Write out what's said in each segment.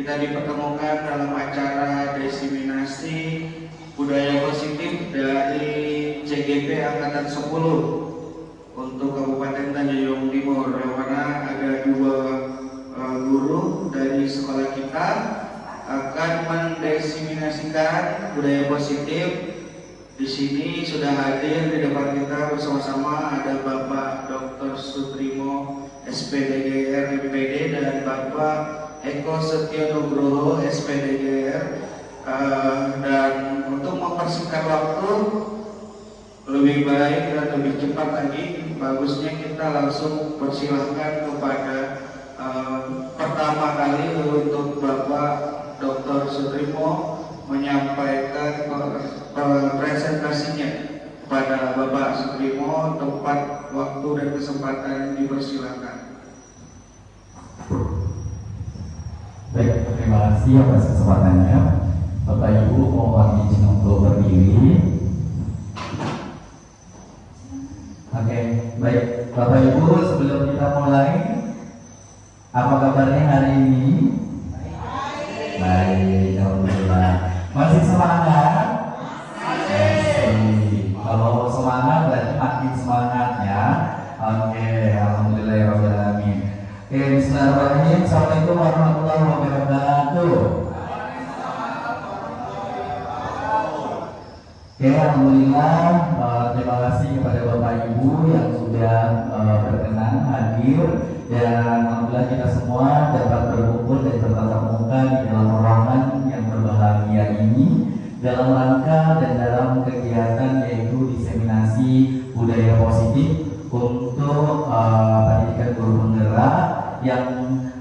kita dipertemukan dalam acara diseminasi budaya positif dari CGP Angkatan 10 untuk Kabupaten Tanjung Timur, yang mana ada dua guru dari sekolah kita akan mendiseminasikan budaya positif. Di sini sudah hadir di depan kita bersama-sama ada Bapak Dr. Sutrimo SPDGR MPD dan Bapak Eko Setio Nugroho SPDGR. Dan untuk mempersingkat waktu lebih baik dan lebih cepat lagi, bagusnya kita langsung persilahkan kepada pertama kali untuk Bapak Dr. Sutrimo menyampaikan presentasinya. Kepada Bapak Sutrimo, tempat, waktu dan kesempatan dipersilakan. Baik, terima kasih atas kesempatannya. Bapak Ibu mohon izin untuk berdiri. Oke, baik Bapak Ibu, sebelum kita mulai, apa kabarnya hari ini? Baik, alhamdulillah. Masih semangat? Kalau semangat berarti makin semangat ya. Oke, alhamdulillahirobbilalamin. Oke, bismillahirrahmanirrahim. Assalamualaikum warahmatullahi wabarakatuh. Oke, alhamdulillah. Terima kasih kepada Bapak Ibu yang sudah berkenan hadir, dan alhamdulillah kita semua dapat berkumpul dan bertatap muka di dalam ruangan yang berbahagia ini dalam rangka dan dalam kegiatan yaitu diseminasi budaya positif untuk pendidikan guru penggerak, yang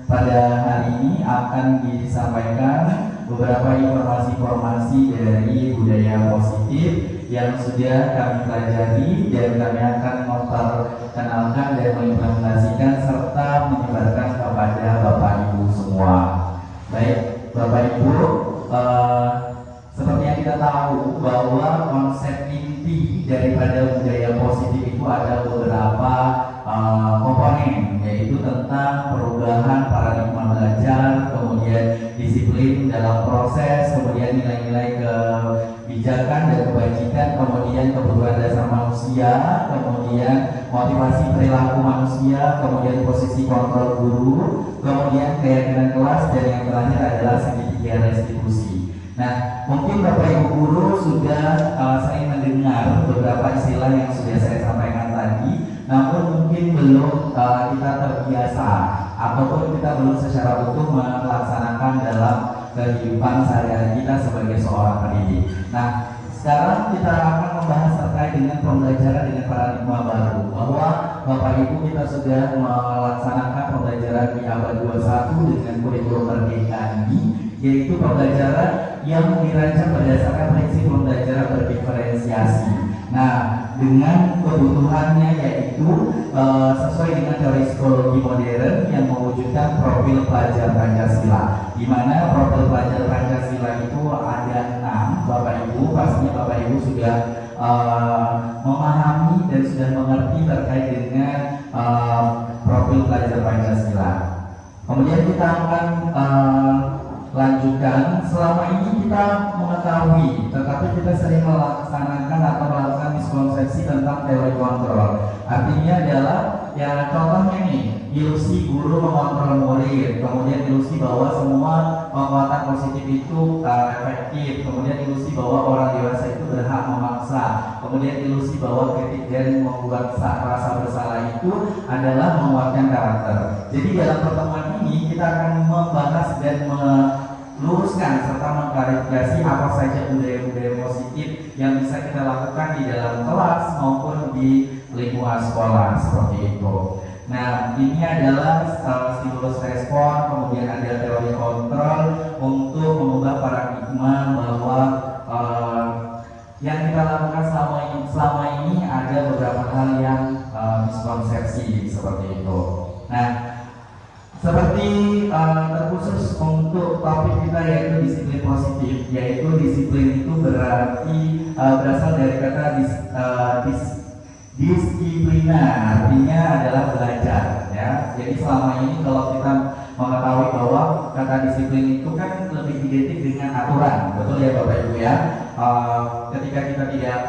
pada hari ini akan disampaikan beberapa informasi-informasi dari budaya positif yang sudah kami pelajari dan kami akan memperkenalkan dan mengimplementasikan serta menyebarkan kepada Bapak Ibu semua. Baik Bapak Ibu, seperti yang kita tahu bahwa konsep inti daripada budaya positif itu ada beberapa komponen, yaitu tentang perubahan paradigma belajar, kemudian disiplin dalam proses, kemudian nilai-nilai kebijakan dan kebajikan, kemudian kebutuhan dasar manusia, kemudian motivasi perilaku manusia, kemudian posisi kontrol guru, kemudian keyakinan kelas, dan yang terakhir adalah segitiga restitusi. Nah, mungkin Bapak Ibu guru sudah sering mendengar beberapa istilah yang sudah saya sampaikan tadi, namun mungkin belum kita terbiasa ataupun kita belum secara utuh melaksanakan dalam kehidupan sehari-hari kita sebagai seorang pendidik. Nah, sekarang kita akan membahas terkait dengan pembelajaran dengan paradigma baru, bahwa Bapak Ibu kita sudah melaksanakan pembelajaran di abad 21 dengan kurikulum merdeka ini, yaitu pembelajaran yang dirancang berdasarkan prinsip pembelajaran berdiferensiasi. Nah, dengan kebutuhannya yaitu sesuai dengan teori psikologi modern yang mewujudkan profil pelajar Pancasila, di mana profil pelajar Pancasila itu ada 6. Bapak Ibu, pastinya Bapak Ibu sudah memahami dan sudah mengerti terkait dengan profil pelajar Pancasila. Kemudian kita akan lanjutkan. Selama ini kita mengetahui, tetapi kita sering melaksanakan atau melakukan miskonsepsi tentang teori kontrol. Artinya adalah, ya contohnya nih, ilusi guru mengontrol murid, kemudian ilusi bahwa semua penguatan positif itu efektif, kemudian ilusi bahwa orang dewasa itu berhak memaksa, kemudian ilusi bahwa kritik dan membuat rasa bersalah itu adalah menguatkan karakter. Jadi dalam pertemuan ini kita akan membahas dan meluruskan serta mengklarifikasi apa saja budaya-budaya positif yang bisa kita lakukan di dalam kelas maupun di lingkungan sekolah seperti itu. Nah, ini adalah stimulus respon, kemudian ada teori kontrol untuk mengubah paradigma bahwa yang kita lakukan selama ini ada beberapa hal yang miskonsepsi seperti itu. Nah, seperti terkhusus untuk topik kita yaitu disiplin positif, yaitu disiplin itu berarti berasal dari kata disiplina, artinya adalah belajar ya. Jadi selama ini kalau kita mengetahui bahwa kata disiplin itu kan lebih identik dengan aturan, betul ya Bapak Ibu ya. Ketika kita tidak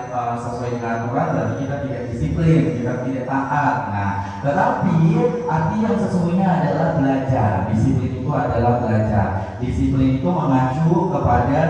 sesuai dengan aturan, berarti kita tidak disiplin, kita tidak taat. Nah, tetapi arti yang sesungguhnya adalah belajar. Disiplin itu adalah belajar. Disiplin itu mengacu kepada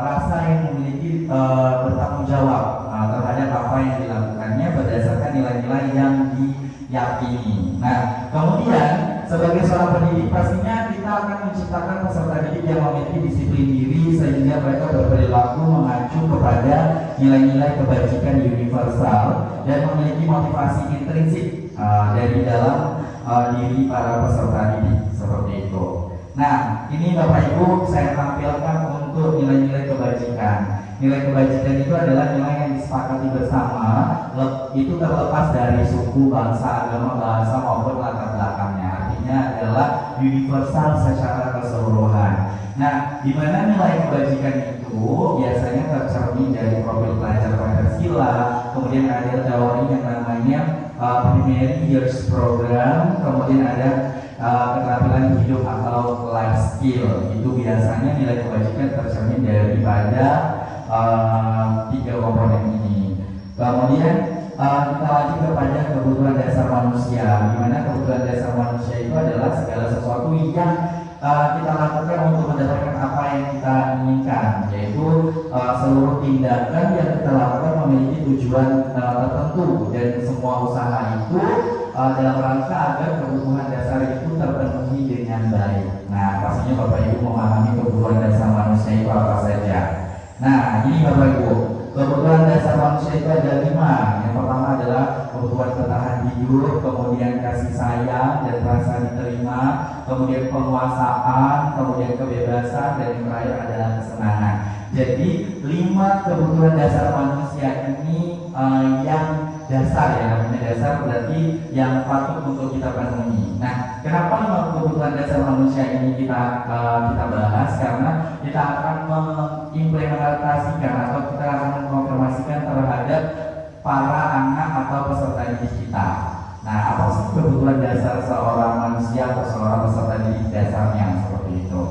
rasa yang memiliki bertanggung jawab terhadap apa yang dilakukannya berdasarkan nilai-nilai yang diyakini. Nah, kemudian sebagai seorang pendidik pastinya kita akan menciptakan peserta didik yang memiliki disiplin diri sehingga mereka berperilaku mengacu kepada nilai-nilai kebajikan universal dan memiliki motivasi intrinsik dari dalam diri para peserta didik seperti itu. Nah, ini Bapak Ibu saya tampilkan untuk nilai-nilai kebajikan. Nilai kebajikan itu adalah nilai yang disepakati bersama, itu terlepas dari suku, bangsa, agama, bahasa maupun latar belakangnya. Artinya adalah universal secara keseluruhan. Nah, di mana nilai kebajikan itu biasanya tercermin dari profil pelajar Pancasila, kemudian ada teori yang namanya Primary Years Program, kemudian ada keterampilan hidup atau life skill. Itu biasanya nilai kebajikan tercermin daripada tiga komponen ini. Kemudian kita lanjut kepada kebutuhan dasar manusia, di mana kebutuhan dasar manusia itu adalah segala sesuatu yang kita lakukan untuk mendapatkan apa yang kita inginkan, yaitu seluruh tindakan yang kita lakukan memiliki tujuan tertentu dan semua usaha itu dalam rangka agar kebutuhan dasar itu terpenuhi dengan baik. Nah, pastinya Bapak Ibu memahami kebutuhan dasar manusia itu apa saja. Nah, ini Bapak Ibu, kebutuhan dasar manusia itu ada 5. Yang pertama adalah kebutuhan bertahan hidup, kemudian kasih sayang dan rasa diterima, kemudian penguasaan, kemudian kebebasan, dan yang terakhir adalah kesenangan. Jadi 5 kebutuhan dasar manusia ini yang dasar ya, namanya dasar berarti yang patut untuk kita penuhi. Nah, kenapa 5 kebutuhan dasar manusia ini kita bahas? Karena kita akan mengimplementasikan atau kita akan mengkonfirmasikan terhadap para anak atau peserta didik kita. Nah, apa sih kebutuhan dasar seorang manusia atau seorang peserta didik dasarnya seperti itu?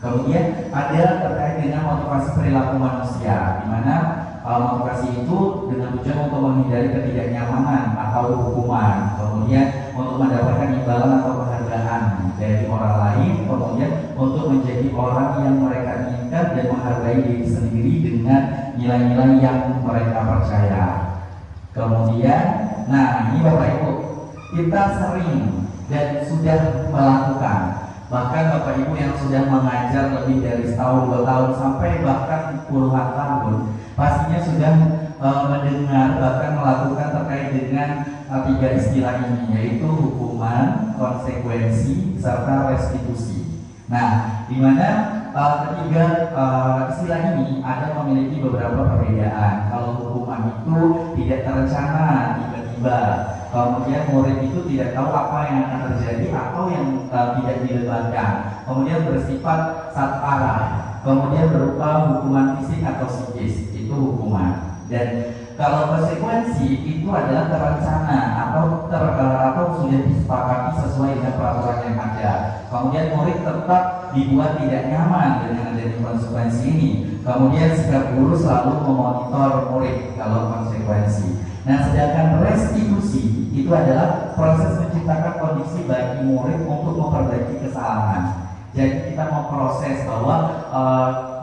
Kemudian ada terkait dengan motivasi perilaku manusia, di mana motivasi itu dengan tujuan untuk menghindari ketidaknyamanan atau hukuman, kemudian untuk mendapatkan imbalan atau penghargaan dari orang lain, kemudian untuk menjadi orang yang mereka inginkan dan menghargai diri sendiri dengan nilai-nilai yang mereka percaya. Kemudian, nah ini Bapak Ibu, kita sering dan sudah melakukan, bahkan Bapak Ibu yang sudah mengajar lebih dari setahun, 2 tahun, sampai bahkan puluhan tahun, pastinya sudah mendengar bahkan melakukan terkait dengan 3 istilah ini, yaitu hukuman, konsekuensi, serta restitusi. Nah, di mana ketiga istilah ini ada memiliki beberapa perbedaan. Kalau hukuman itu tidak terencana, tiba-tiba. Kemudian murid itu tidak tahu apa yang akan terjadi atau yang tidak dilebatkan. Kemudian bersifat satpara. Kemudian berupa hukuman fisik atau psikis, itu hukuman. Dan kalau konsekuensi itu adalah terencana atau sudah disepakati sesuai dengan peraturan yang ada. Kemudian murid tetap dibuat tidak nyaman dengan adanya konsekuensi ini. Kemudian sikap guru selalu memonitor murid kalau konsekuensi. Nah, sedangkan restitusi itu adalah proses menciptakan kondisi bagi murid untuk memperbaiki kesalahan. Jadi kita memproses bahwa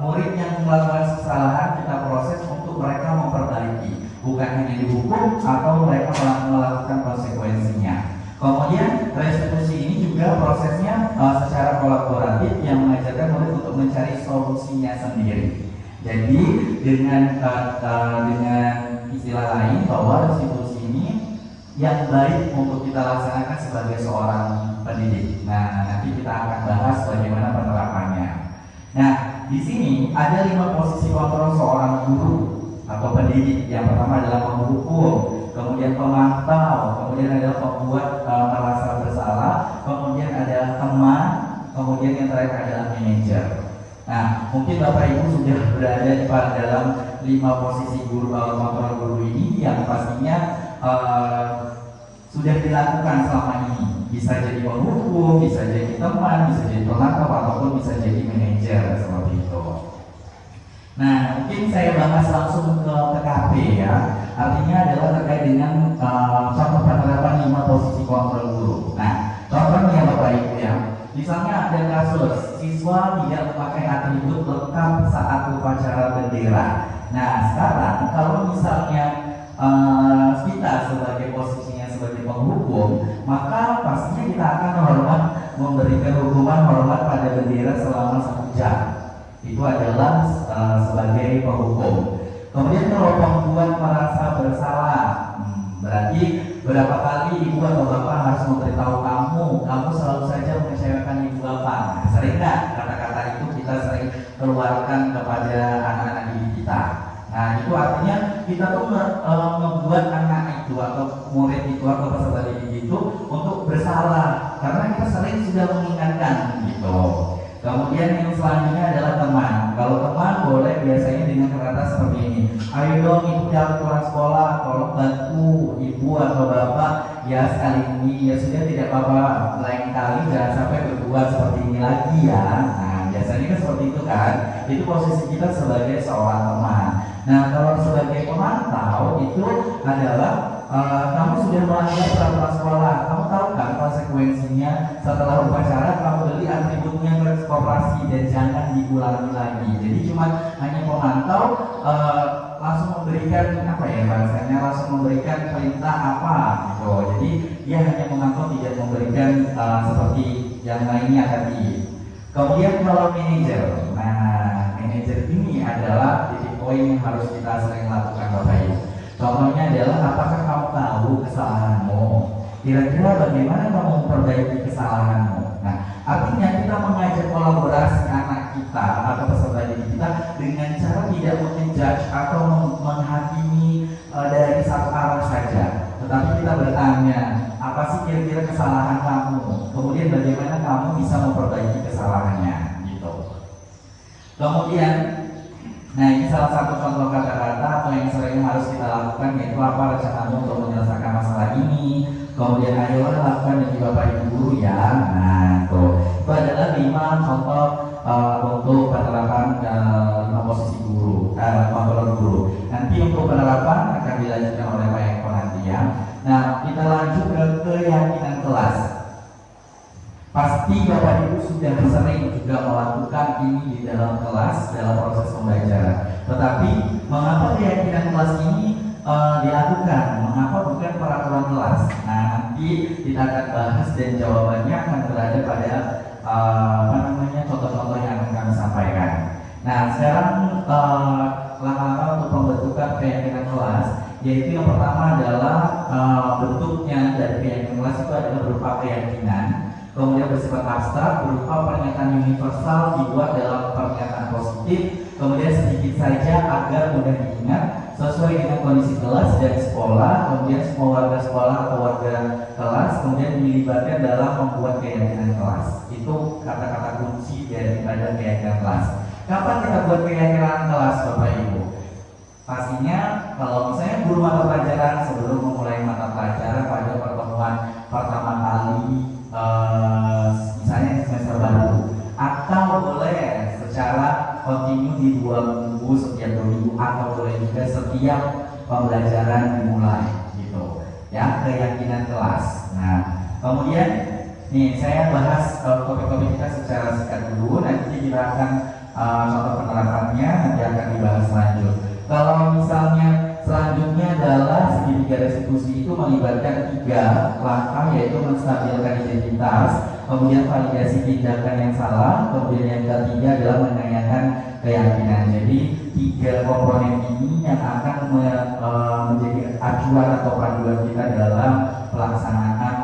murid yang melakukan kesalahan kita proses untuk mereka memperbaiki, bukan hanya dihukum atau mereka melakukan konsekuensinya. Kemudian restitusi ini juga prosesnya secara kolaboratif yang mengajarkan murid untuk mencari solusinya sendiri. Jadi dengan istilah lain bahwa restitusi ini yang baik untuk kita laksanakan sebagai seorang pendidik. Nah, nanti kita akan bahas bagaimana penerapannya. Nah, di sini ada 5 posisi kontrol seorang guru atau pendidik. Yang pertama adalah menghukum, kemudian pemantau, kemudian adalah pembuat merasa bersalah, kemudian ada teman, kemudian yang terakhir adalah manajer. Nah, mungkin Bapak Ibu sudah berada pada dalam 5 posisi guru kontrol guru ini yang pastinya sudah dilakukan selama ini. Bisa jadi penghukum, bisa jadi teman, bisa jadi pelantau, ataupun bisa jadi manajer seperti itu. Nah, mungkin saya bahas langsung ke TKP ya. Artinya adalah terkait dengan contoh penerapan 5 posisi kontrol guru. Nah, contohnya Bapak Ibu ya. Misalnya ada kasus siswa tidak memakai atribut lengkap saat upacara bendera. Nah, sekarang kalau misalnya kita sebagai posisinya sebagai penghukum, maka pastinya kita akan memberikan hukuman hormat pada bendera selama 1 jam. Itu adalah sebagai penghukum. Kemudian kalau penghukuman merasa bersalah, berarti berapa kali ibu atau bapak harus memberitahu kamu selalu saja mengecewakan ibu bapak. Nah, sering nggak kata-kata itu kita sering keluarkan kepada anak-anak didik kita. Nah, itu artinya kita tuh membuat anak itu atau murid itu atau peserta didik itu untuk bersalah karena kita sering sudah mengingatkan gitu. Kemudian yang selanjutnya adalah teman. Kalau teman boleh biasanya dengan kata seperti ini. Ayo dong ibu jalan pulang sekolah, tolong bantu ibu atau bapak ya sekali ini. Ya sudah tidak apa-apa, lain kali jangan sampai berbuat seperti ini lagi ya. Nah biasanya kan seperti itu kan. Itu posisi kita sebagai seorang teman. Nah kalau sebagai pemantau itu adalah kamu sudah melanggar peraturan sekolah. Kamu tahu kan konsekuensinya setelah upacara kamu beli atributnya ke koperasi dan jangan diulangi lagi. Jadi cuma hanya pemantau langsung memberikan apa ya bahasanya, langsung memberikan perintah apa gitu. Jadi dia hanya memantau, tidak memberikan seperti yang lainnya tadi. Kemudian kalau manajer, nah manajer ini adalah titik poin yang harus kita sering lakukan Bapak Ibu. Contohnya adalah apakah kamu tahu kesalahanmu? Kira-kira bagaimana kamu memperbaiki kesalahanmu? Nah, artinya kita mengajak kolaborasi anak kita atau peserta didik kita dengan cara tidak menjudge atau menghakimi dari satu arah saja. Tetapi kita bertanya, apa sih kira-kira kesalahan kamu? Kemudian bagaimana kamu bisa memperbaiki kesalahannya? Gitu. Kemudian nah ini salah satu contoh kata-kata atau yang sering harus kita lakukan, yaitu apa rencanamu untuk menyelesaikan masalah ini. Kemudian ayolah lakukan dan Bapak Ibu guru ya. Nah itu adalah 5 contoh untuk penerapan 5 posisi guru, kontrol guru. Nanti untuk penerapan akan dilanjutkan oleh Pak Eko nanti ya. Nah kita lanjut ke keyakinan kelas. Pasti Bapak Ibu sudah sering juga melakukan ini di dalam kelas, dalam proses pembelajaran. Tetapi mengapa keyakinan kelas ini dilakukan? Mengapa bukan peraturan kelas? Nah nanti kita akan bahas dan jawabannya akan berada pada contoh-contoh yang akan kami sampaikan. Nah sekarang langkah-langkah untuk pembentukan keyakinan kelas, yaitu yang pertama adalah bentuknya dari keyakinan kelas itu adalah berupa keyakinan. Kemudian bersifat abstrak berupa pernyataan universal dibuat dalam pernyataan positif, kemudian sedikit saja agar mudah diingat sesuai dengan kondisi kelas dan sekolah, kemudian semua warga sekolah atau warga kelas kemudian dilibatkan dalam membuat keyakinan kelas. Itu kata-kata kunci daripada keyakinan kelas. Kapan kita buat keyakinan kelas Bapak Ibu? Pastinya kalau misalnya guru mata pelajaran sebelum memulai mata pelajaran pada pertemuan pertama kali misalnya semester baru, atau boleh secara kontinu di 2 minggu, setiap 2 minggu, atau boleh juga setiap pembelajaran dimulai gitu ya, keyakinan kelas. Nah kemudian nih saya bahas topik-topik kita secara singkat dulu, nanti kita akan contoh penerapannya nanti akan dibahas lanjut. Kalau misalnya selanjutnya adalah segitiga restitusi itu melibatkan 3 langkah, yaitu menstabilkan identitas, kemudian validasi tindakan yang salah, kemudian yang ketiga adalah menanyakan keyakinan. Jadi 3 komponen ini yang akan menjadi acuan atau panduan kita dalam pelaksanaan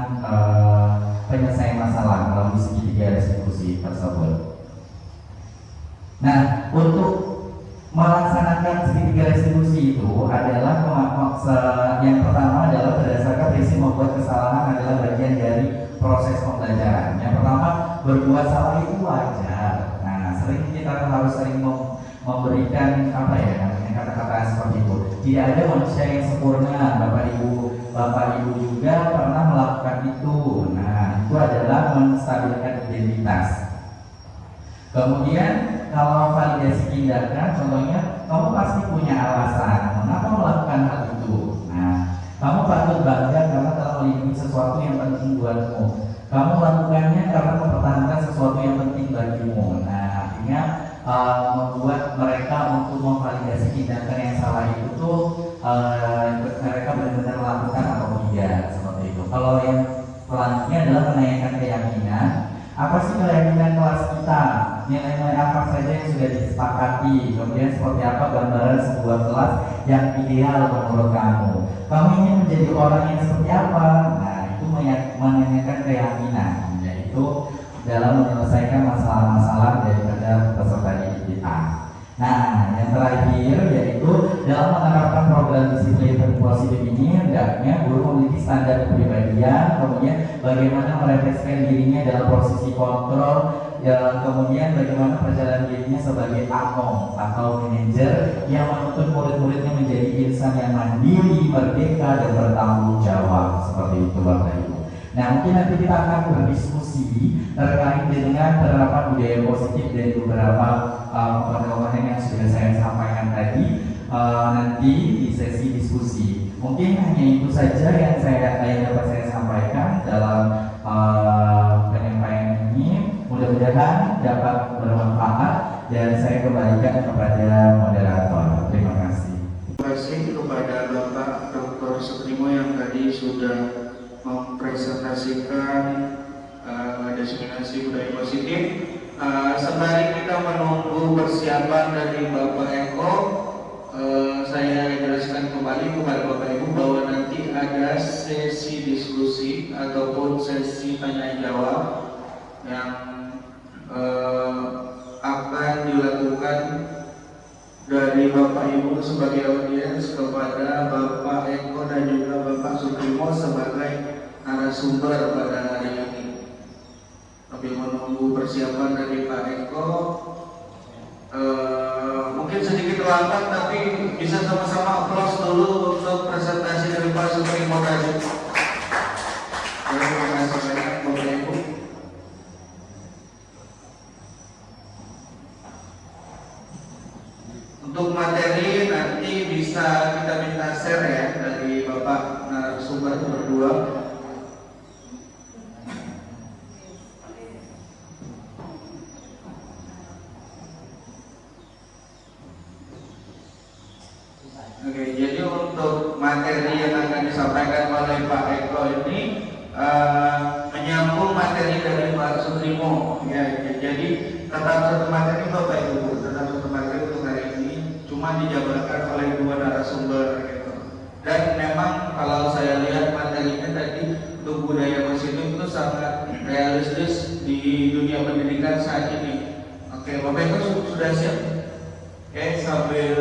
penyelesaian masalah melalui segitiga restitusi tersebut. Nah, untuk melaksanakan segitiga restitusi itu adalah yang pertama adalah berdasarkan prinsip membuat kesalahan adalah bagian dari proses pembelajaran. Yang pertama, berbuat salah itu wajar. Nah, sering kita harus sering memberikan apa ya namanya kata-kata seperti itu. Tidak ada manusia yang sempurna, Bapak Ibu Bapak Ibu juga pernah melakukan itu. Nah, itu adalah menstabilkan identitas. Kemudian kalau validasi tindakan, contohnya kamu pasti punya alasan mengapa melakukan hal itu. Nah, kamu patut bangga karena telah melindungi sesuatu yang penting buatmu. Kamu melakukannya karena mempertahankan sesuatu yang penting bagimu. Nah, artinya membuat mereka untuk memvalidasi tindakan yang salah itu tuh mereka benar-benar melakukan atau tidak, seperti itu. Kalau yang selanjutnya adalah menanyakan keyakinan. Apa sih keyakinan kelas kita? Nilai-nilai apa saja yang sudah disepakati? Kemudian seperti apa gambaran sebuah kelas yang ideal menurut kamu? Kamu ingin menjadi orang yang seperti apa? Nah, itu menanyakan keyakinan, yaitu dalam menyelesaikan masalah-masalah daripada peserta didik kita. Nah, yang terakhir yaitu dalam menerapkan program disiplin positif ini, hendaknya guru memiliki standar kepribadian, kemudian bagaimana merefleksikan dirinya dalam posisi kontrol, ya, kemudian bagaimana perjalanan dirinya sebagai akom atau manajer yang menuntut murid-muridnya menjadi insan yang mandiri, merdeka, dan bertanggung jawab, seperti itu Bapak Ibu. Nah, mungkin nanti kita akan berdiskusi terkait dengan penerapan budaya positif dari beberapa konten-konten yang sudah saya sampaikan tadi nanti di sesi diskusi. Mungkin hanya itu saja yang dapat saya sampaikan dalam penyampaian ini. Mudah-mudahan dapat bermanfaat dan saya kembalikan kepada moderator. Terima kasih. Terima kasih kepada Bapak Dr. Suprimo yang tadi sudah mempresentasikan definisi budaya positif. Sembari kita menunggu persiapan dari Bapak Eko, saya jelaskan kembali kepada Bapak Ibu bahwa nanti ada sesi diskusi ataupun sesi tanya jawab yang akan dilakukan dari Bapak Ibu sebagai audiens kepada Bapak Eko dan juga Bapak Suprimo sebagai narasumber pada hari ini. Tapi menunggu persiapan dari Pak Eko, mungkin sedikit lambat tapi bisa sama-sama applause dulu untuk presentasi dari Pak Suprimo tadi. Terima kasih banyak Bapak Ibu. Untuk materi nanti bisa kita minta share ya dari Bapak narasumber berdua. Oke, jadi untuk materi yang akan disampaikan oleh Pak Eko ini menyambung materi dari Pak Suprimo. Ya, jadi tetap satu materi Bapak Ibu, tetap satu materi untuk hari ini, cuma dijabarkan oleh dua narasumber gitu. Dan memang kalau saya lihat materinya tadi untuk budaya positif itu sangat realistis di dunia pendidikan saat ini. Oke, Bapak Ibu sudah siap? Oke, sambil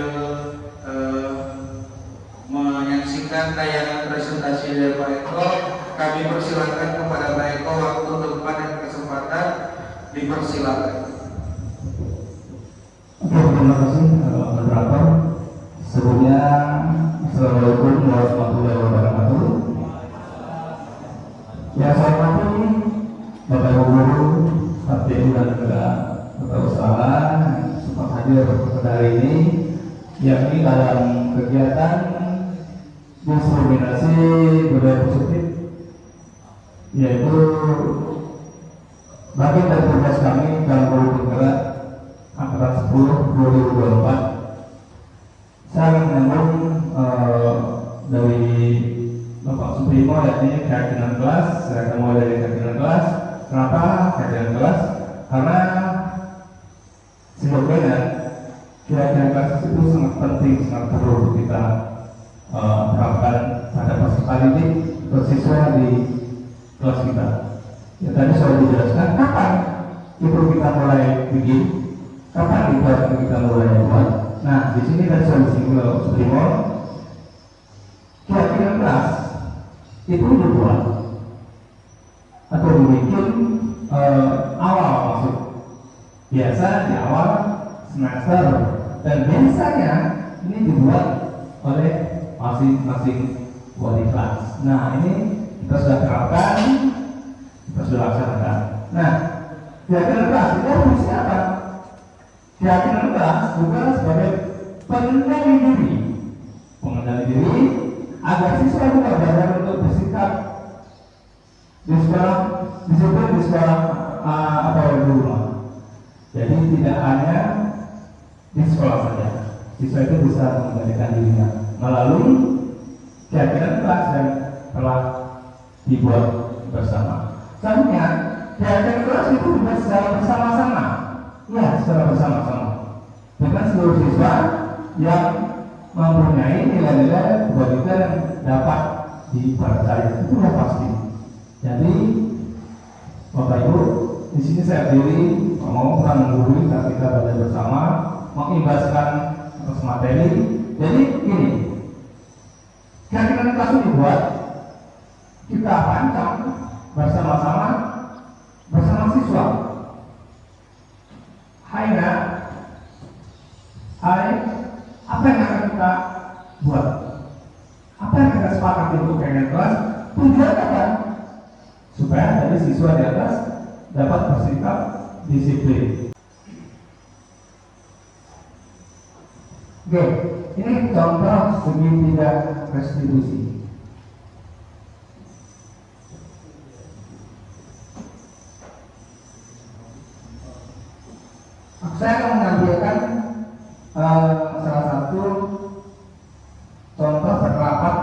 menyaksikan tayangan presentasi dari Pak Eko, kami persilakan kepada Pak Eko waktu, tempat, dan kesempatan. Dipersilakan. Terima kasih moderator. Sebelumnya Assalamualaikum warahmatullahi wabarakatuh. Ya, saya hormati Bapak Ibu guru, staf PU dan juga Bapak usaha sempat hadir pada hari ini, yakni dalam kegiatan diskriminasi budaya positif, yaitu bagian dari tugas kami dalam guru penggerak angkatan 10 2024. Saya akan menyambung dari Bapak Suprimo, yakni keyakinan kelas. Saya akan mulai dari keyakinan kelas. Kenapa keyakinan kelas? Karena sebetulnya keyakinan kelas itu sangat penting, sangat perlu kita terapkan pada peserta didik atau siswa di kelas kita. Ya, tadi sudah dijelaskan kapan itu kita mulai bikin, kapan kita mulai buat. Nah, di sini tadi sudah disinggung Suprimo, keyakinan kelas itu dibuat atau dibikin awal masuk, biasa di awal semester, dan biasanya ini dibuat oleh masing-masing buat di kelas. Nah, ini kita sudah terapkan, kita sudah laksanakan. Nah, keyakinan kelas itu fungsi apa? Keyakinan kelas bukan sebagai pengendali diri agar siswa juga belajar untuk bersikap di sekolah, disiplin di sekolah di rumah. Jadi tidak hanya di sekolah saja, siswa itu bisa mengendalikan dirinya melalui keyakinan kelas yang telah dibuat bersama. Selanjutnya, keyakinan kelas itu dibuat secara bersama-sama. Ya, secara bersama-sama dengan seluruh siswa yang mempunyai nilai-nilai kebajikan yang dapat dipercaya, itu sudah pasti. Jadi, Bapak Ibu, di sini saya berdiri mau menggurui saat kita belajar bersama, mengimbaskan atas materi. Jadi ini, keyakinan kelas ini dibuat kita rancang bersama-sama bersama siswa. Apa yang akan kita buat? Apa yang kita sepakati untuk keyakinan kelas? Tujuan apa? Supaya dari siswa di atas dapat bersikap disiplin. Oke, ini contoh segitiga restitusi. Saya akan menampilkan salah satu contoh penerapan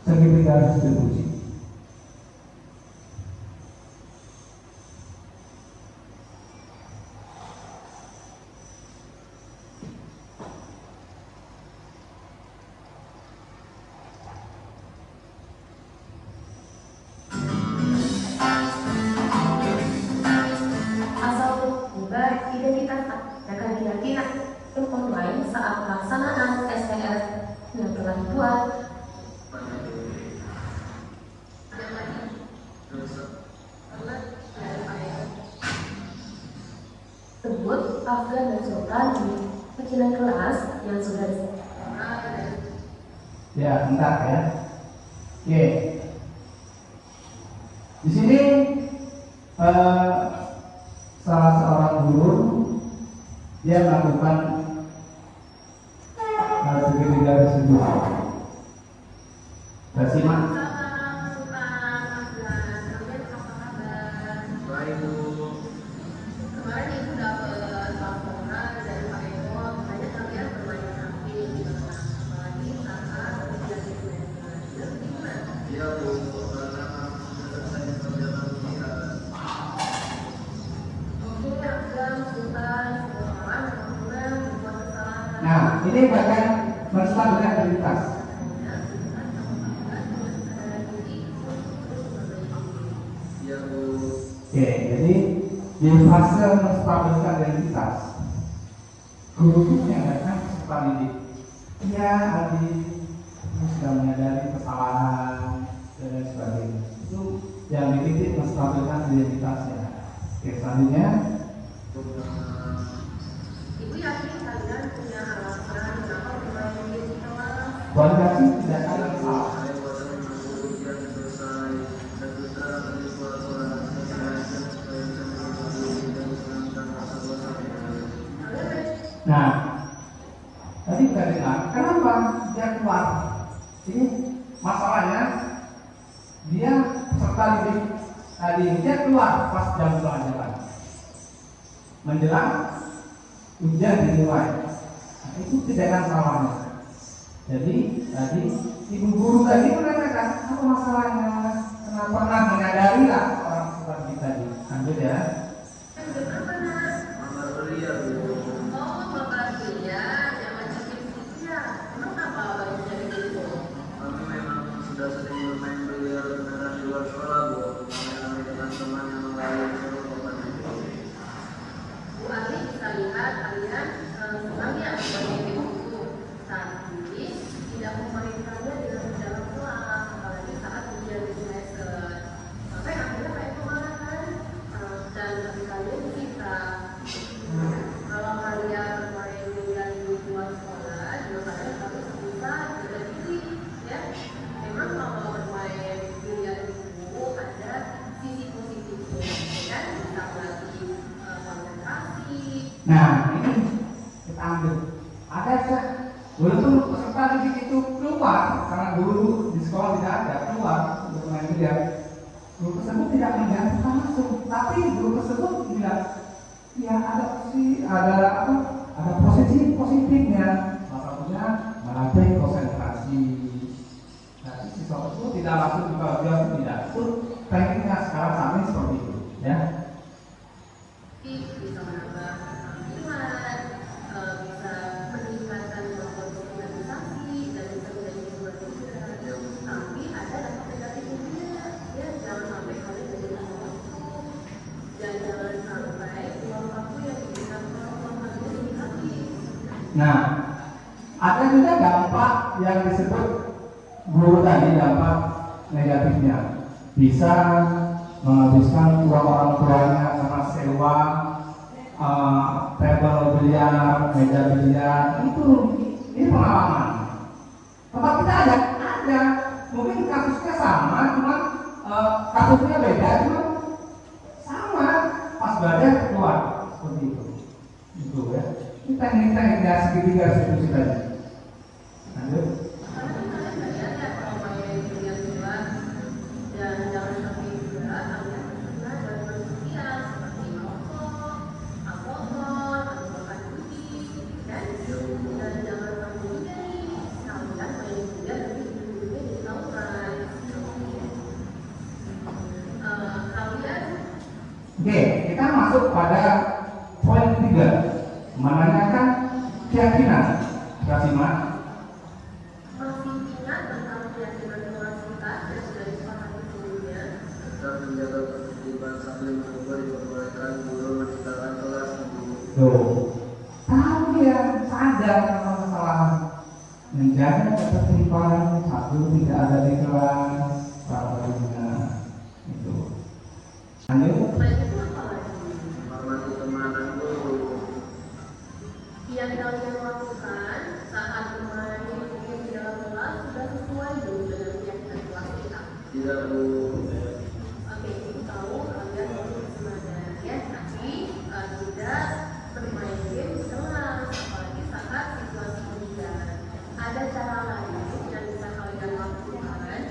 segitiga restitusi. Saat pelaksanaan STS yang telah dibuat tersebut, Afgan dan Sultan di keyakinan kelas yang sudah ya, bentar ya. Oke, di sini salah seorang guru dia melakukan segitiga restitusi. Kita simak. kemarin ibu dapat laporan dari Pak Eko, banyak kalian bermain samping di mana apalagi saat ujian semester. Iya Bu, karena saya perjalanan Mungkin Afgan, Sultan, semua orang kemudian membuat kesalahan. Nah, ini bahkan menstabilkan identitas. Iya Bu. Oke, jadi di fase menstabilkan identitas, guru yang datang peserta didik, ya Adi, ini sudah menyadari kesalahan dan lain sebagainya. Itu yang dititik menstabilkan identitasnya. Oke, selanjutnya. Ibu yakin kalian punya alasan kenapa bermain di kelas? Kualifikasi tidak ada yang salah. Nah, tadi kita dengar, kenapa dia keluar? Ini masalahnya, dia peserta didik tadi dia keluar pas jam pelajaran, menjelang ujian dimulai. Nah, itu tidak ada salahnya. Jadi tadi ibu guru tadi menanyakan apa masalahnya, kenapa pernah menyadari lah orang peserta didik tadi. Lanjut ya. Oh, Bapak dia yang ngajakin ya. Emang kenapa Bapak jadi gitu? Kami memang sudah sering bermain biliar beneran di luar sekolah Bu, kami dengan teman yang lain seluruh Bapak Ibu. Bu Ali bisa lihat kalian senang ya bermain game itu, tapi tidak memainkannya dengan berjalan pulang, apalagi saat ujian semester. Sampai akhirnya kayak kemana kan? Dan bagi kalian kita Nah, ini kita ambil. Ada saya, walaupun peserta didik itu keluar karena guru di sekolah tidak ada, keluar untuk main biliar. Guru tersebut tidak menjatuhkan langsung, tapi guru tersebut bilang, ya ada posisi positifnya, salah satunya melatih konsentrasi. Nah, siswa tersebut tidak langsung dibawa tidak. Itu tekniknya sekarang kami seperti itu, ya. Bisa menambah keterampilan, bisa meningkatkan kemampuan organisasi dan bisa menjadi sebuah juga. Tapi ada dampak negatifnya juga. Ya, jangan sampai kalian menjadi pemabuk dan jangan sampai uang waktu yang diberikan orang itu habis. Nah, ada juga dampak yang disebut guru tadi, dampak negatifnya. Bisa menghabiskan uang orang tuanya karena sewa table biliar, meja biliar. Ini pengalaman. Tempat kita ada. Mungkin kasusnya sama, cuma kasusnya beda, cuma sama. Pas badai keluar seperti itu. Itu ya. Ini teknik-tekniknya segitiga restitusi tadi. Lanjut. Karena kalian lihat ya kalau main biliar luar dan jangan sampai juga kalian terkena gangguan sosial seperti merokok, alkohol, atau makan judi, dan jangan sampai juga nih kalian main biliar tapi ujung-ujungnya jadi tawuran. Kalian Oke, kita masuk pada poin 3, menanyakan keyakinan. Kasiman. masih ingat tentang keyakinan universitas dan dari sepakati sebelumnya? Tetap menjaga ketertiban sambil mencoba diperbolehkan guru meninggalkan kelas ibu. Tuh, tahu ya, sadar kalau kesalahan, menjaga ketertiban satu tidak ada di kelas, sahabatnya itu. Lanjut. Selain itu apa lagi? Menghormati kemarahan guru. Yang kalian lakukan saat bermain game di dalam kelas sudah sesuai belum dengan keyakinan kelas kita? Tidak bu. Oke, kita tahu kalian harus bersemangat ya, tapi tidak bermain game di kelas, apalagi saat situasi hujan. Ada cara lain yang bisa kalian lakukan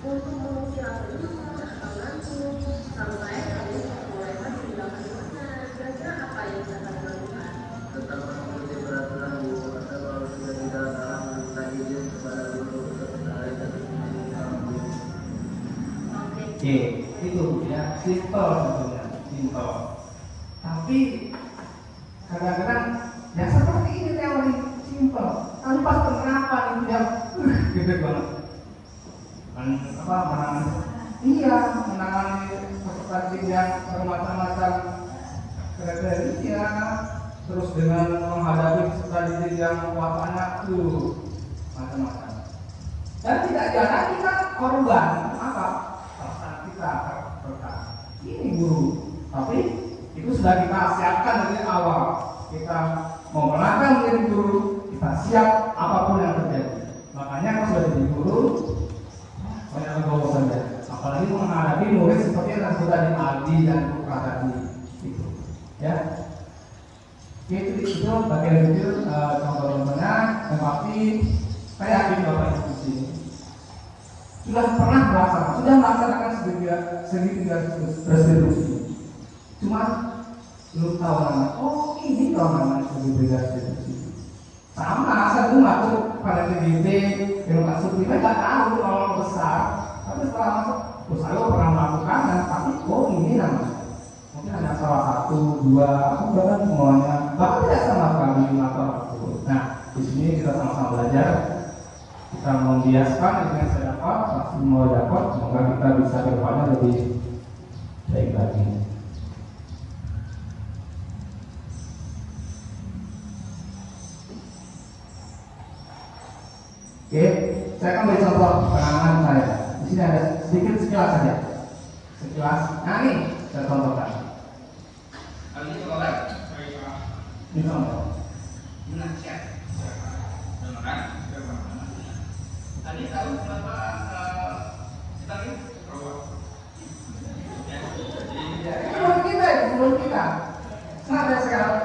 untuk mengusir rasa jenuh atau ngantuk sampai kalian diperbolehkan meninggalkan ruangan. Kira-kira apa yang bisa kalian lakukan? Tetap mengikuti peraturan bu. Atau kalau sudah tidak salah meminta izin kepada guru untuk beralih dari kamu. Oke. Oke, itu ya, simple sebetulnya, simple. Tapi kadang-kadang ya seperti ini teori simple. Tapi pas penerapan itu yang gede banget. Menangani peserta didik yang bermacam-macam kriteria, terus dengan menghadapi peserta didik yang wataknya macam-macam. Dan tidak jarang kita korban apa? Perasaan kita berkata, ini guru, tapi itu sudah kita siapkan dari awal. Kita mau menangkan menjadi guru, kita siap apapun yang terjadi. Makanya kalau sudah jadi guru, banyak legowo saja. Apalagi menghadapi murid seperti yang sudah di Aldi dan Putra tadi, itu, ya. Itu bagian kecil contoh-contohnya, tetapi saya yakin Bapak Ibu di sini sudah pernah melaksanakan segitiga restitusi. Cuma belum tahu nama. Oh, ini kalau namanya segitiga restitusi. Sama, saya dulu masuk pada PDB, yang masuk kita nggak tahu kalau besar. Tapi setelah masuk, saya pernah melakukannya. Tapi ini namanya. Mungkin hanya salah satu, dua, atau bahkan semuanya. Bahkan tidak sama sekali atau aku. Nah, di sini kita sama-sama belajar. Kita membiaskan dengan yang saya dapat, semua dapat, semoga kita bisa ke depannya lebih baik lagi. Oke, saya akan beri contoh penanganan saya. Di sini ada sedikit sekilas saja. Sekilas. Nah ini saya contohkan. Ini kalau Ini contoh. Tadi tahu kenapa kita ini keluar? Menurut kita. Kenapa sekarang?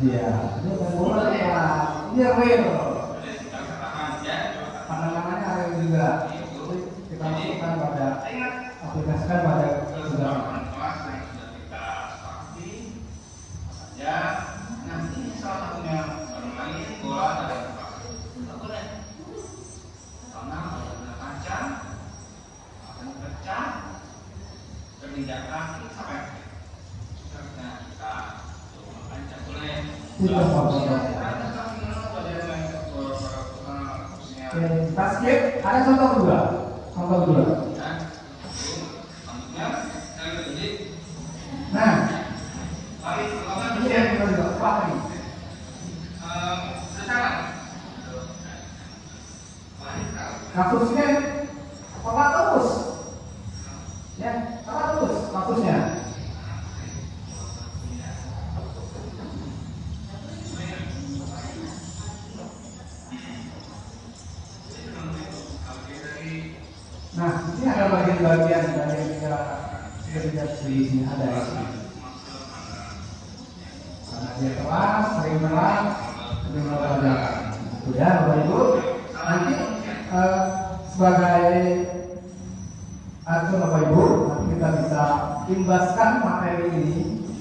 Iya, ini bola Pak. Ini real. Pandangannya real juga. Jadi kita masukkan pada aplikasikan pada juga. Ya, nanti salah satunya bermain bola ada boleh. Karena ada kaca akan pecah menginjak kaki sampai karena kita coba kaca boleh. Tidak apa-apa. Basket ada contoh kedua. Contoh kedua. Nah, ini yang kita juga pakai. Kasusnya apa terus? Ya, apa terus kasusnya? Nah, ini ada bagian-bagian dari yang kita lihat di sini ada. Karena dia keras, sering telat, sering melakukan. Itu ya, Bapak Ibu. Nanti sebagai atur Bapak Ibu, nanti kita bisa imbaskan materi ini,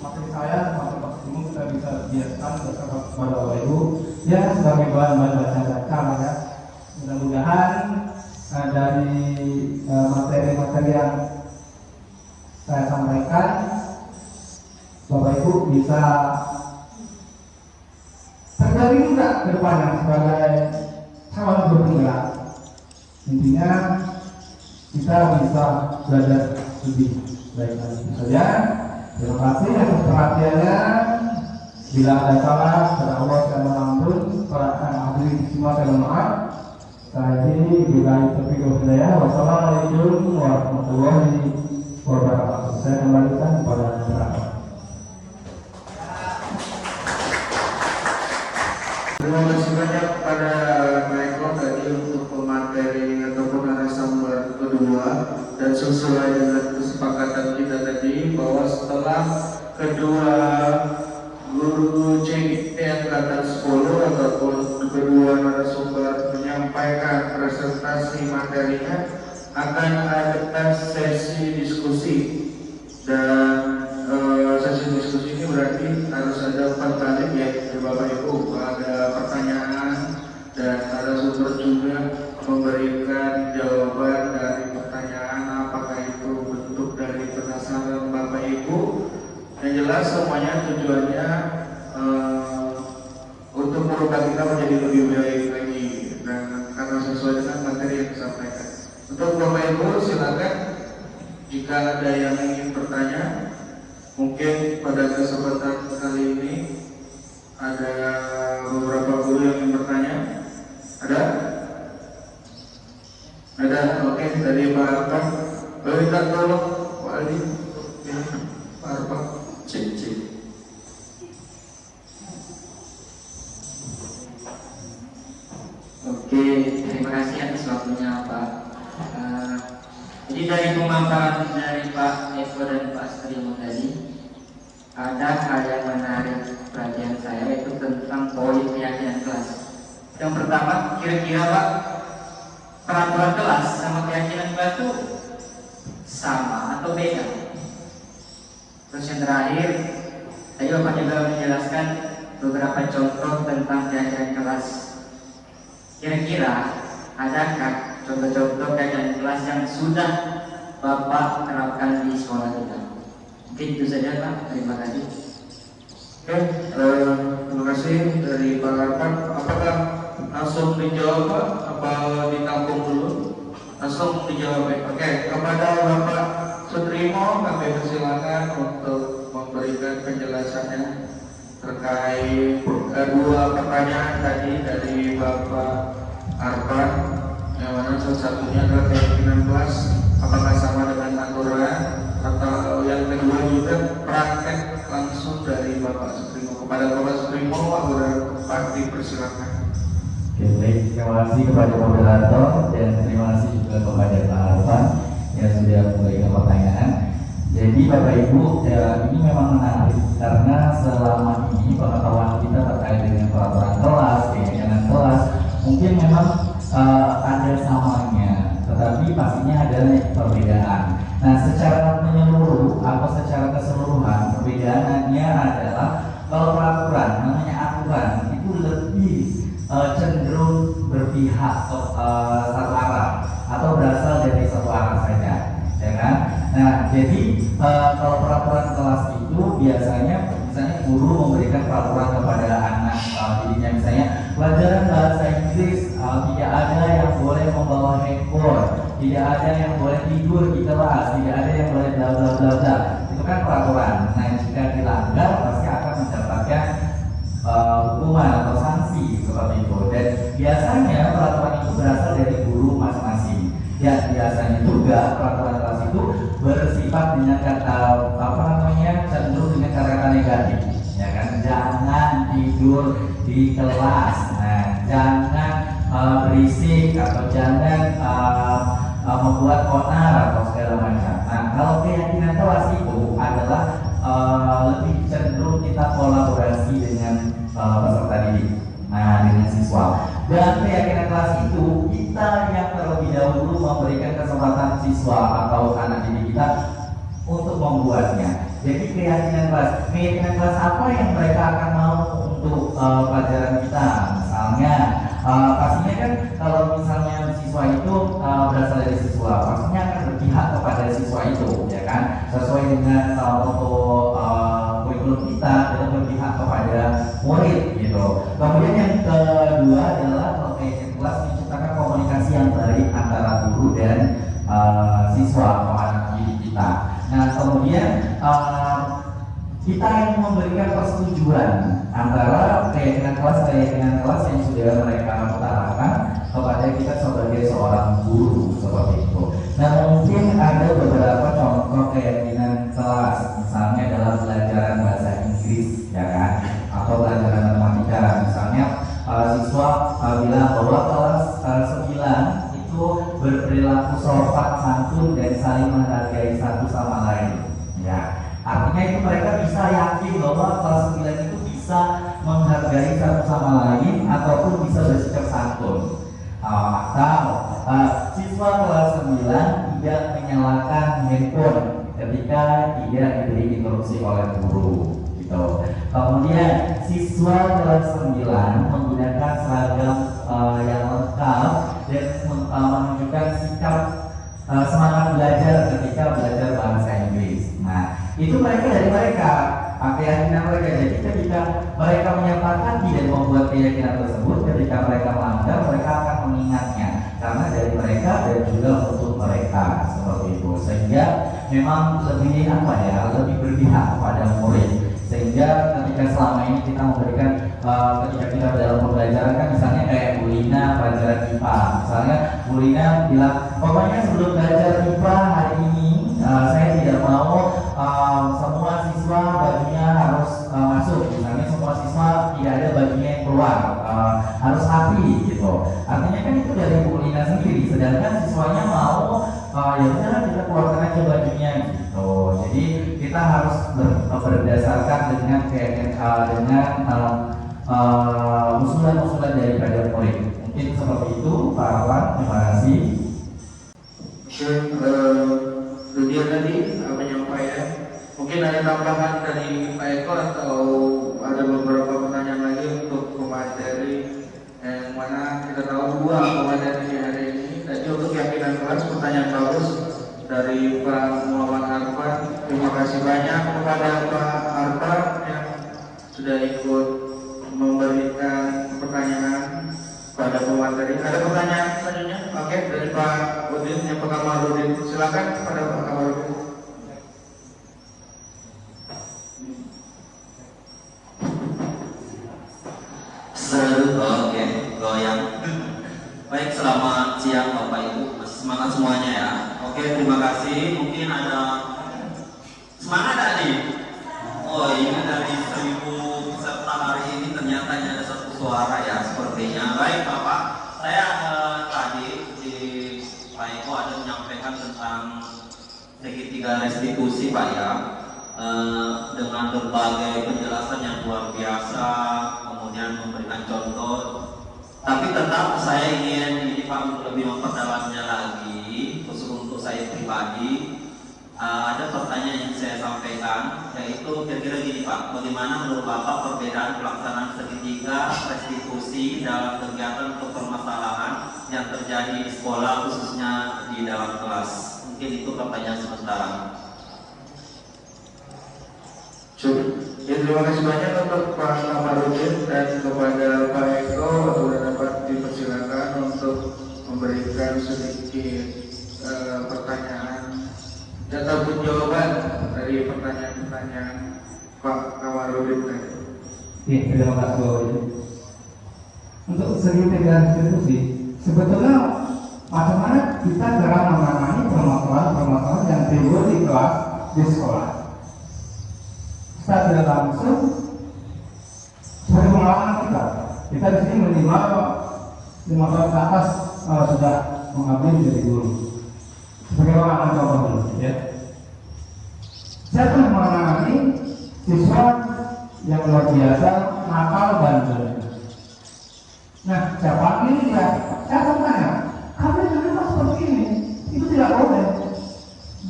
materi saya, materi Pak Simo kita bisa biarkan bersama kepada Bapak Ibu. Ya, sebagai bahan-bahan baca-baca ya. Mudah-mudahan dari materi-materi yang saya sampaikan, Bapak Ibu bisa terjadi juga ke depannya sebagai calon bergerak. Intinya kita bisa belajar lebih baik lagi. Saja, terima kasih atas perhatiannya. Bila ada salah, kepada Allah saya mohon ampun. Para hadirin semua saya mohon maaf. Saya ini bila taufiq wal hidayah. Wassalamualaikum warahmatullahi wabarakatuh. Saya kembalikan kepada Bapak. Terima kasih banyak kepada Pak Eko tadi untuk pemateri ataupun narasumber kedua, dan sesuai dengan kesepakatan kita tadi bahwa setelah kedua guru CGT angkatan 10 ataupun kedua narasumber menyampaikan presentasi materinya, akan ada sesi diskusi. Dan sesi diskusi ini berarti harus ada 4 kali ya Bapak Ibu, ada pertanyaan dan narasumber juga memberikan jawaban dari pertanyaan, apakah itu bentuk dari penasaran Bapak Ibu. Yang jelas semuanya tujuannya untuk merubah kita menjadi lebih baik lagi, dan karena sesuai dengan materi yang disampaikan. Untuk Bapak Ibu silakan jika ada yang ingin bertanya. Mungkin pada kesempatan kali ini ada beberapa guru yang ingin bertanya. Ada? Ada? Oke, dari Pak Arfan. Minta tolong Pak Ali. Pak Arfan. Cek. Oke, terima kasih atas waktunya Pak. Jadi dari pemaparan dari Pak Eko dan Pak Sutrimo tadi, ada hal yang menarik perhatian saya, yaitu tentang poin keyakinan kelas. Yang pertama, kira-kira Pak, peraturan kelas sama keyakinan kelas itu sama atau beda? Terus yang terakhir, tadi Bapak juga menjelaskan beberapa contoh tentang keyakinan kelas. Kira-kira adakah contoh-contoh keyakinan kelas yang sudah Bapak terapkan di sekolah kita? Mungkin itu saja Pak, terima kasih. Oke, terima kasih dari Pak Arfan. Apakah langsung dijawab Pak? Apa ditampung dulu? Langsung dijawab. Oke, kepada Bapak Sutrimo kami persilakan untuk memberikan penjelasannya terkait dua pertanyaan tadi dari Bapak Arfan, yang mana salah satunya adalah keyakinan kelas apakah sama dengan aturan, atau yang kedua juga praktek langsung dari Bapak Sutrimo. Kepada Bapak Sutrimo, Pak dipersilakan. Oke, baik, terima kasih kepada moderator dan terima kasih juga kepada Pak Arfan yang sudah memberikan pertanyaan. Jadi Jadi Bapak Ibu, ini memang menarik karena selama ini pengetahuan kita terkait dengan peraturan kelas, keyakinan kelas, mungkin memang ada samanya, tetapi pastinya ada perbedaan. Nah, secara menyeluruh atau secara keseluruhan perbedaannya adalah kalau peraturan, namanya aturan itu lebih cenderung berpihak ke satu arah atau berasal dari satu arah saja, ya kan? Nah, jadi kalau peraturan kelas itu biasanya misalnya guru memberikan peraturan kepada anak didiknya, misalnya pelajaran bahasa Inggris tidak ada yang boleh membawa handphone, tidak ada yang boleh tidur di kelas, tidak ada yang boleh bla bla bla bla. Itu kan peraturan. Nah, jika dilanggar pasti akan mendapatkan hukuman atau sanksi seperti itu. Dan biasanya peraturan itu berasal dari guru masing-masing. Ya, biasanya juga peraturan kelas itu bersifat dengan cenderung dengan kata-kata negatif, ya kan? Jangan tidur di kelas, nah, jangan berisik atau jangan membuat onar atau segala macam. Nah, kalau keyakinan kelas itu adalah lebih cenderung kita kolaborasi dengan peserta didik, nah, dengan siswa. Dan keyakinan kelas itu kita yang terlebih dahulu memberikan kesempatan siswa atau anak didik kita untuk membuatnya. Jadi keyakinan kelas apa yang mereka akan mau untuk pelajaran kita. Misalnya pastinya kan kalau misalnya siswa itu berasal dari siswa, pastinya akan berpihak kepada siswa itu, ya kan? Sesuai dengan kurikulum kita berpihak kepada murid gitu. Kemudian yang kedua adalah kalau keyakinan kelas menciptakan komunikasi yang baik antara guru dan siswa atau anak didik kita. Nah, kemudian kita yang memberikan persetujuan antara keyakinan kelas yang sudah mereka utarakan kepada kita sebagai seorang guru seperti itu. Nah, mungkin ada beberapa contoh keyakinan kelas, misalnya dalam pelajaran bahasa Inggris, ya kan, atau pelajaran matematika. Misalnya siswa bilang bahwa kelas 9 itu berperilaku sopan santun dan saling menghargai satu sama lain, ya. Artinya itu mereka bisa yakin bahwa kelas 9 itu bisa menghargai satu sama lain ataupun bisa bersikap santun. Atau siswa kelas 9 tidak menyalakan handphone ketika tidak diberi instruksi oleh guru, gitu. Kemudian siswa kelas 9 menggunakan seragam yang lengkap dan menunjukkan sikap semangat belajar ketika belajar bahasa Inggris. Nah, itu mereka dari mereka, keyakinan mereka. Jadi ketika mereka menyatakan tidak membuat keyakinan tersebut, ketika mereka melanggar, mereka akan mengingatnya karena dari mereka dan juga untuk mereka seperti itu. Sehingga memang lebih berpihak kepada murid. Sehingga ketika selama ini kita memberikan ketika kita dalam pembelajaran kan misalnya kayak Bu Lina pelajaran IPA, misalnya Bu Lina bilang pokoknya sebelum belajar IPA hari ini saya tidak mau semua siswa bajunya harus masuk, misalnya semua siswa tidak ada bajunya yang keluar, harus rapi gitu. Artinya kan itu dari Bu Lina sendiri, sedangkan siswanya mau ya udah kita keluarkan aja bajunya gitu. Jadi kita harus berdasarkan dengan usulan-usulan daripada murid. Mungkin seperti itu, Pak Arwan. Terima kasih. Dunia tadi menyampaikan. Mungkin ada tambahan dari Pak Eko atau ada beberapa pertanyaan lagi untuk pemateri yang mana kita tahu dua pemateri di hari ini. Tadi untuk keyakinan kelas pertanyaan bagus dari Pak Muhammad Arfan. Terima kasih banyak kepada Pak Arfan yang sudah ikut memberikan pertanyaan pada pemateri. Ada pertanyaan selanjutnya? Oke, dari Pak Udin yang pertama Udin. Silakan pada Pak Kamarudin. Oke, goyang. Baik, selamat siang Bapak Ibu. Masih semangat semuanya ya. Oke, terima kasih. Mungkin ada semangat tadi. Oh, ini dari 1000 peserta hari ini ternyata ada satu suara ya sepertinya. Baik Bapak, saya tadi di Pak Eko ada menyampaikan tentang segitiga segitiga restitusi Pak ya, dengan berbagai penjelasan yang luar biasa, kemudian memberikan contoh. Tapi tetap saya ingin ini Pak untuk lebih memperdalamnya lagi, khusus untuk saya pribadi. Ada pertanyaan yang saya sampaikan, yaitu kira-kira gini Pak, bagaimana menurut Bapak perbedaan pelaksanaan segitiga restitusi dalam kegiatan atau permasalahan yang terjadi di sekolah, khususnya di dalam kelas? Mungkin itu pertanyaan sementara. Ya, terima kasih banyak untuk Pak Kamarudin dan kepada Pak Eko, sudah dapat dipersilakan untuk memberikan sedikit pertanyaan ataupun jawaban dari pertanyaan-pertanyaan Pak Kamarudin tadi. Iya, terima kasih Bapak Ibu. Untuk segitiga restitusi, sebetulnya bagaimana kita cara menangani permasalahan yang timbul di kelas di sekolah. Secara langsung sebagai pengalaman kita di sini minimal 5 tahun ke atas sudah mengabdi menjadi guru. Sebagai pengalaman contoh dulu, ya. Saya pernah menangani siswa yang luar biasa nakal dan bandel. Nah, siapa ini ya? Saya bertanya, kamu kenapa seperti ini? Itu tidak boleh.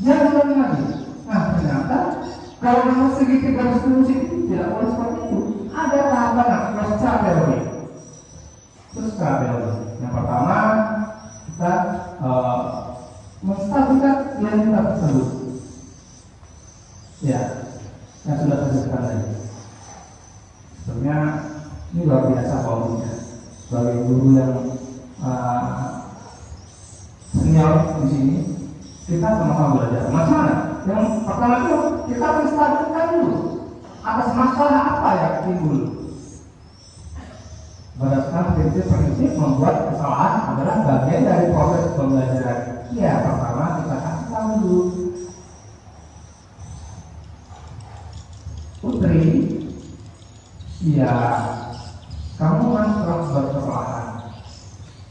Jangan ulangi lagi. Nah, ternyata kalau memang segitiga restitusi itu tidak boleh seperti itu. Ada tahapan pasca teori. Pasca teori. Yang pertama, kita menstabilkan identitas tersebut. Ya, yang sudah saya sebutkan tadi. Sebenarnya ini luar biasa pokoknya. Sebagai guru yang senior di sini, kita sama-sama belajar. Macam yang pertama itu kita menstabilkan dulu atas masalah apa yang timbul. Berdasarkan prinsip-prinsip membuat kesalahan adalah bagian dari proses pembelajaran. Ya, pertama kita kasih tahu dulu. Putri, ya, kamu kan telah berkesalahan.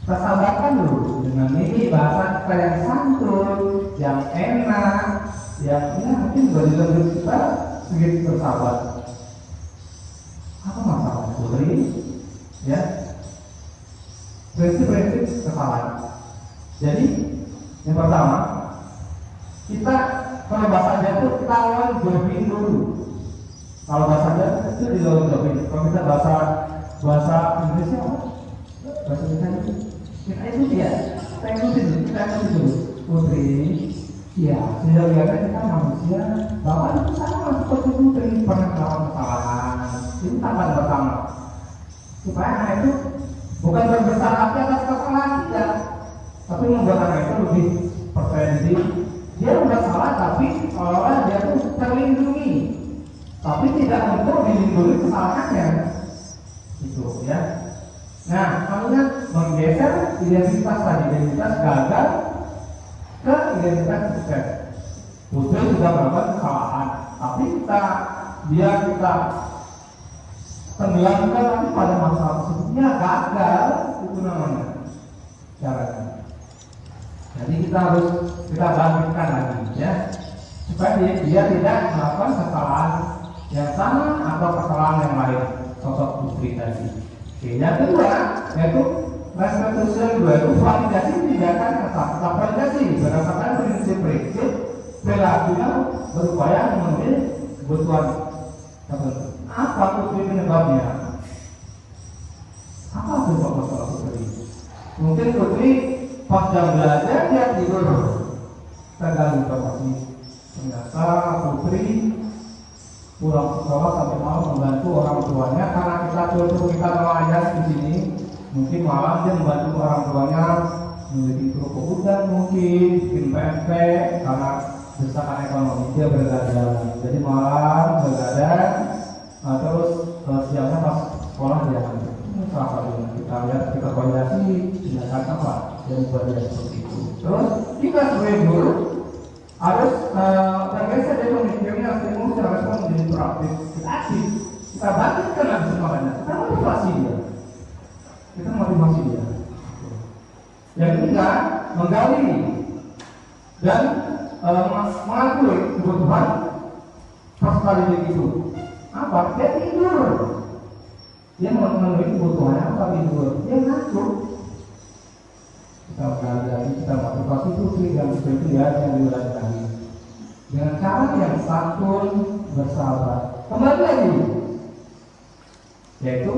Kita sabarkan dulu dengan ini bahasa kita yang santun, yang enak, yang ya mungkin bagi kita sedikit bersahabat. Apa masalah Putri? Ya, prinsip-prinsip kesalahan. Jadi yang pertama, kita kalau bahasa Jawa itu lawan jawabin dulu. Kalau bahasa Jawa itu di lawan jawabin. Kalau kita bahasa Indonesia apa? Bahasa Indonesia kita itu dia. Kita ikuti dulu. Putri, ya, sudah lihatkan kita manusia. Bapak itu sama seperti Putri pernah melakukan kesalahan. Itu tahapan pertama. Supaya anak itu bukan berbesar hati atas kesalahan tidak, tapi membuat anak itu lebih percaya diri. Dia udah salah tapi seolah dia tuh terlindungi, tapi tidak untuk dilindungi kesalahannya. Itu ya. Nah, kemudian menggeser identitas tadi, identitas gagal ke identitas sukses. Putri sudah melakukan kesalahan, tapi kita tenggelamkan nanti pada masalah tersebutnya gagal, itu namanya caranya. Jadi kita bangkitkan lagi ya, supaya dia tidak melakukan kesalahan yang sama atau kesalahan yang lain. Sosok Putri tadi. Oke, yang kedua yaitu restitusi yang kedua itu validasi tindakan kita validasi berdasarkan prinsip-prinsip perilakunya berupaya memenuhi kebutuhan tertentu. Apa Putri penyebabnya? Apa sebab masalah Putri? Mungkin Putri pas jam belajar dia tidur terganggu informasi. Ternyata Putri pulang sekolah sampai malam membantu orang tuanya karena kita mengajar di sini. Mungkin malam dia membantu orang tuanya memiliki kerupuk udang, mungkin bikin pempek karena desakan ekonomi dia bergadang. Jadi malam bergadang. Nah, terus siangnya pas sekolah dia salah satunya kita lihat kita koordinasi tindakan apa yang membuat dia seperti itu. Terus kita sebagai guru harus terbiasa dari memikirnya stimulus dan respon menjadi proaktif. Kita aktif, kita bangkitkan lagi semangatnya, kita motivasi dia. Yang ketiga, menggali dan mengakui kebutuhan pas kali itu apa? Dia tidur. Dia memenuhi kebutuhannya apa? Tidur. Dia ngantuk. Kita pelajari, kita motivasi putri dan seperti yang diulangi lagi dengan cara yang santun, bersahabat. Kembali lagi, yaitu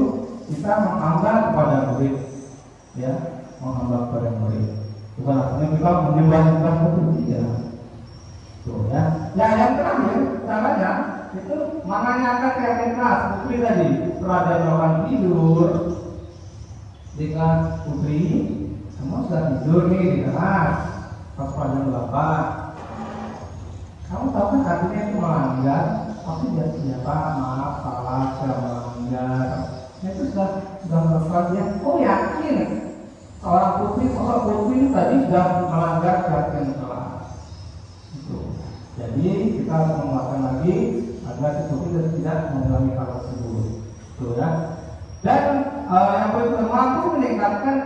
kita menghamba kepada murid, ya, menghamba kepada murid. Bukan artinya kita menyembah putri, ya. Tuh, ya. Yang terakhir caranya itu menanyakan keyakinan putri tadi. Setelah melakukan tidur dengan putri, kamu sudah tidur nih di kelas pas pada bapak. Kamu tahu kan artinya itu melanggar? Tapi dia siapa? Maaf, salah, saya melanggar. Itu sudah melakukan dia. Oh yakin? Seorang putri tadi sudah melanggar keyakinan kelas. Itu. Jadi kita harus menguatkan lagi agar si putri tidak mengulangi hal tersebut. Tuh ya. Dan yang berikutnya mampu meningkatkan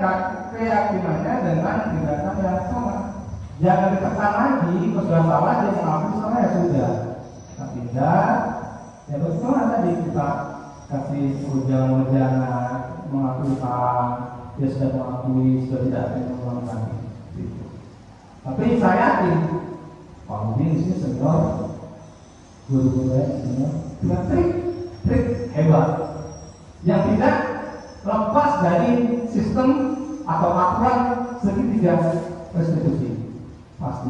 keyakinannya dengan tindakan yang sama. Jangan ditekan lagi, sudah salah dia mengaku salah ya sudah. Kita pindah. Ya betul tadi kita kasih ujangan mengakui salah. Dia sudah mengakui, sudah tidak akan mengulangi lagi. Gitu. Tapi saya yakin, Pak Udin di sini senior, guru-guru saya senior, punya trik hebat yang tidak lepas dari sistem atau aturan segitiga restitusi. Pasti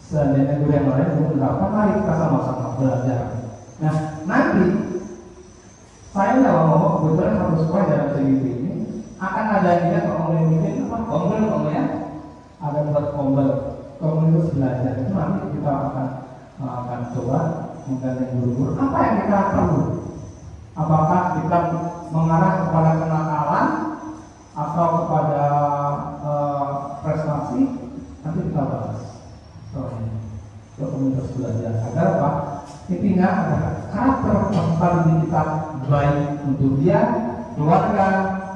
seandainya guru yang lain belum berapa, mari kita sama-sama belajar. Nah nanti saya tidak mau kebetulan satu sekolah dalam segi ini akan ada dia mungkin apa kombel ya, ada buat komunitas belajar itu nanti kita akan coba menggandeng guru-guru apa yang kita perlu. Apakah kita mengarah kepada kenakalan atau kepada prestasi? Nanti kita bahas soal komunitas belajar agar apa? Intinya adalah karakter peserta didik kita baik untuk dia, keluarga,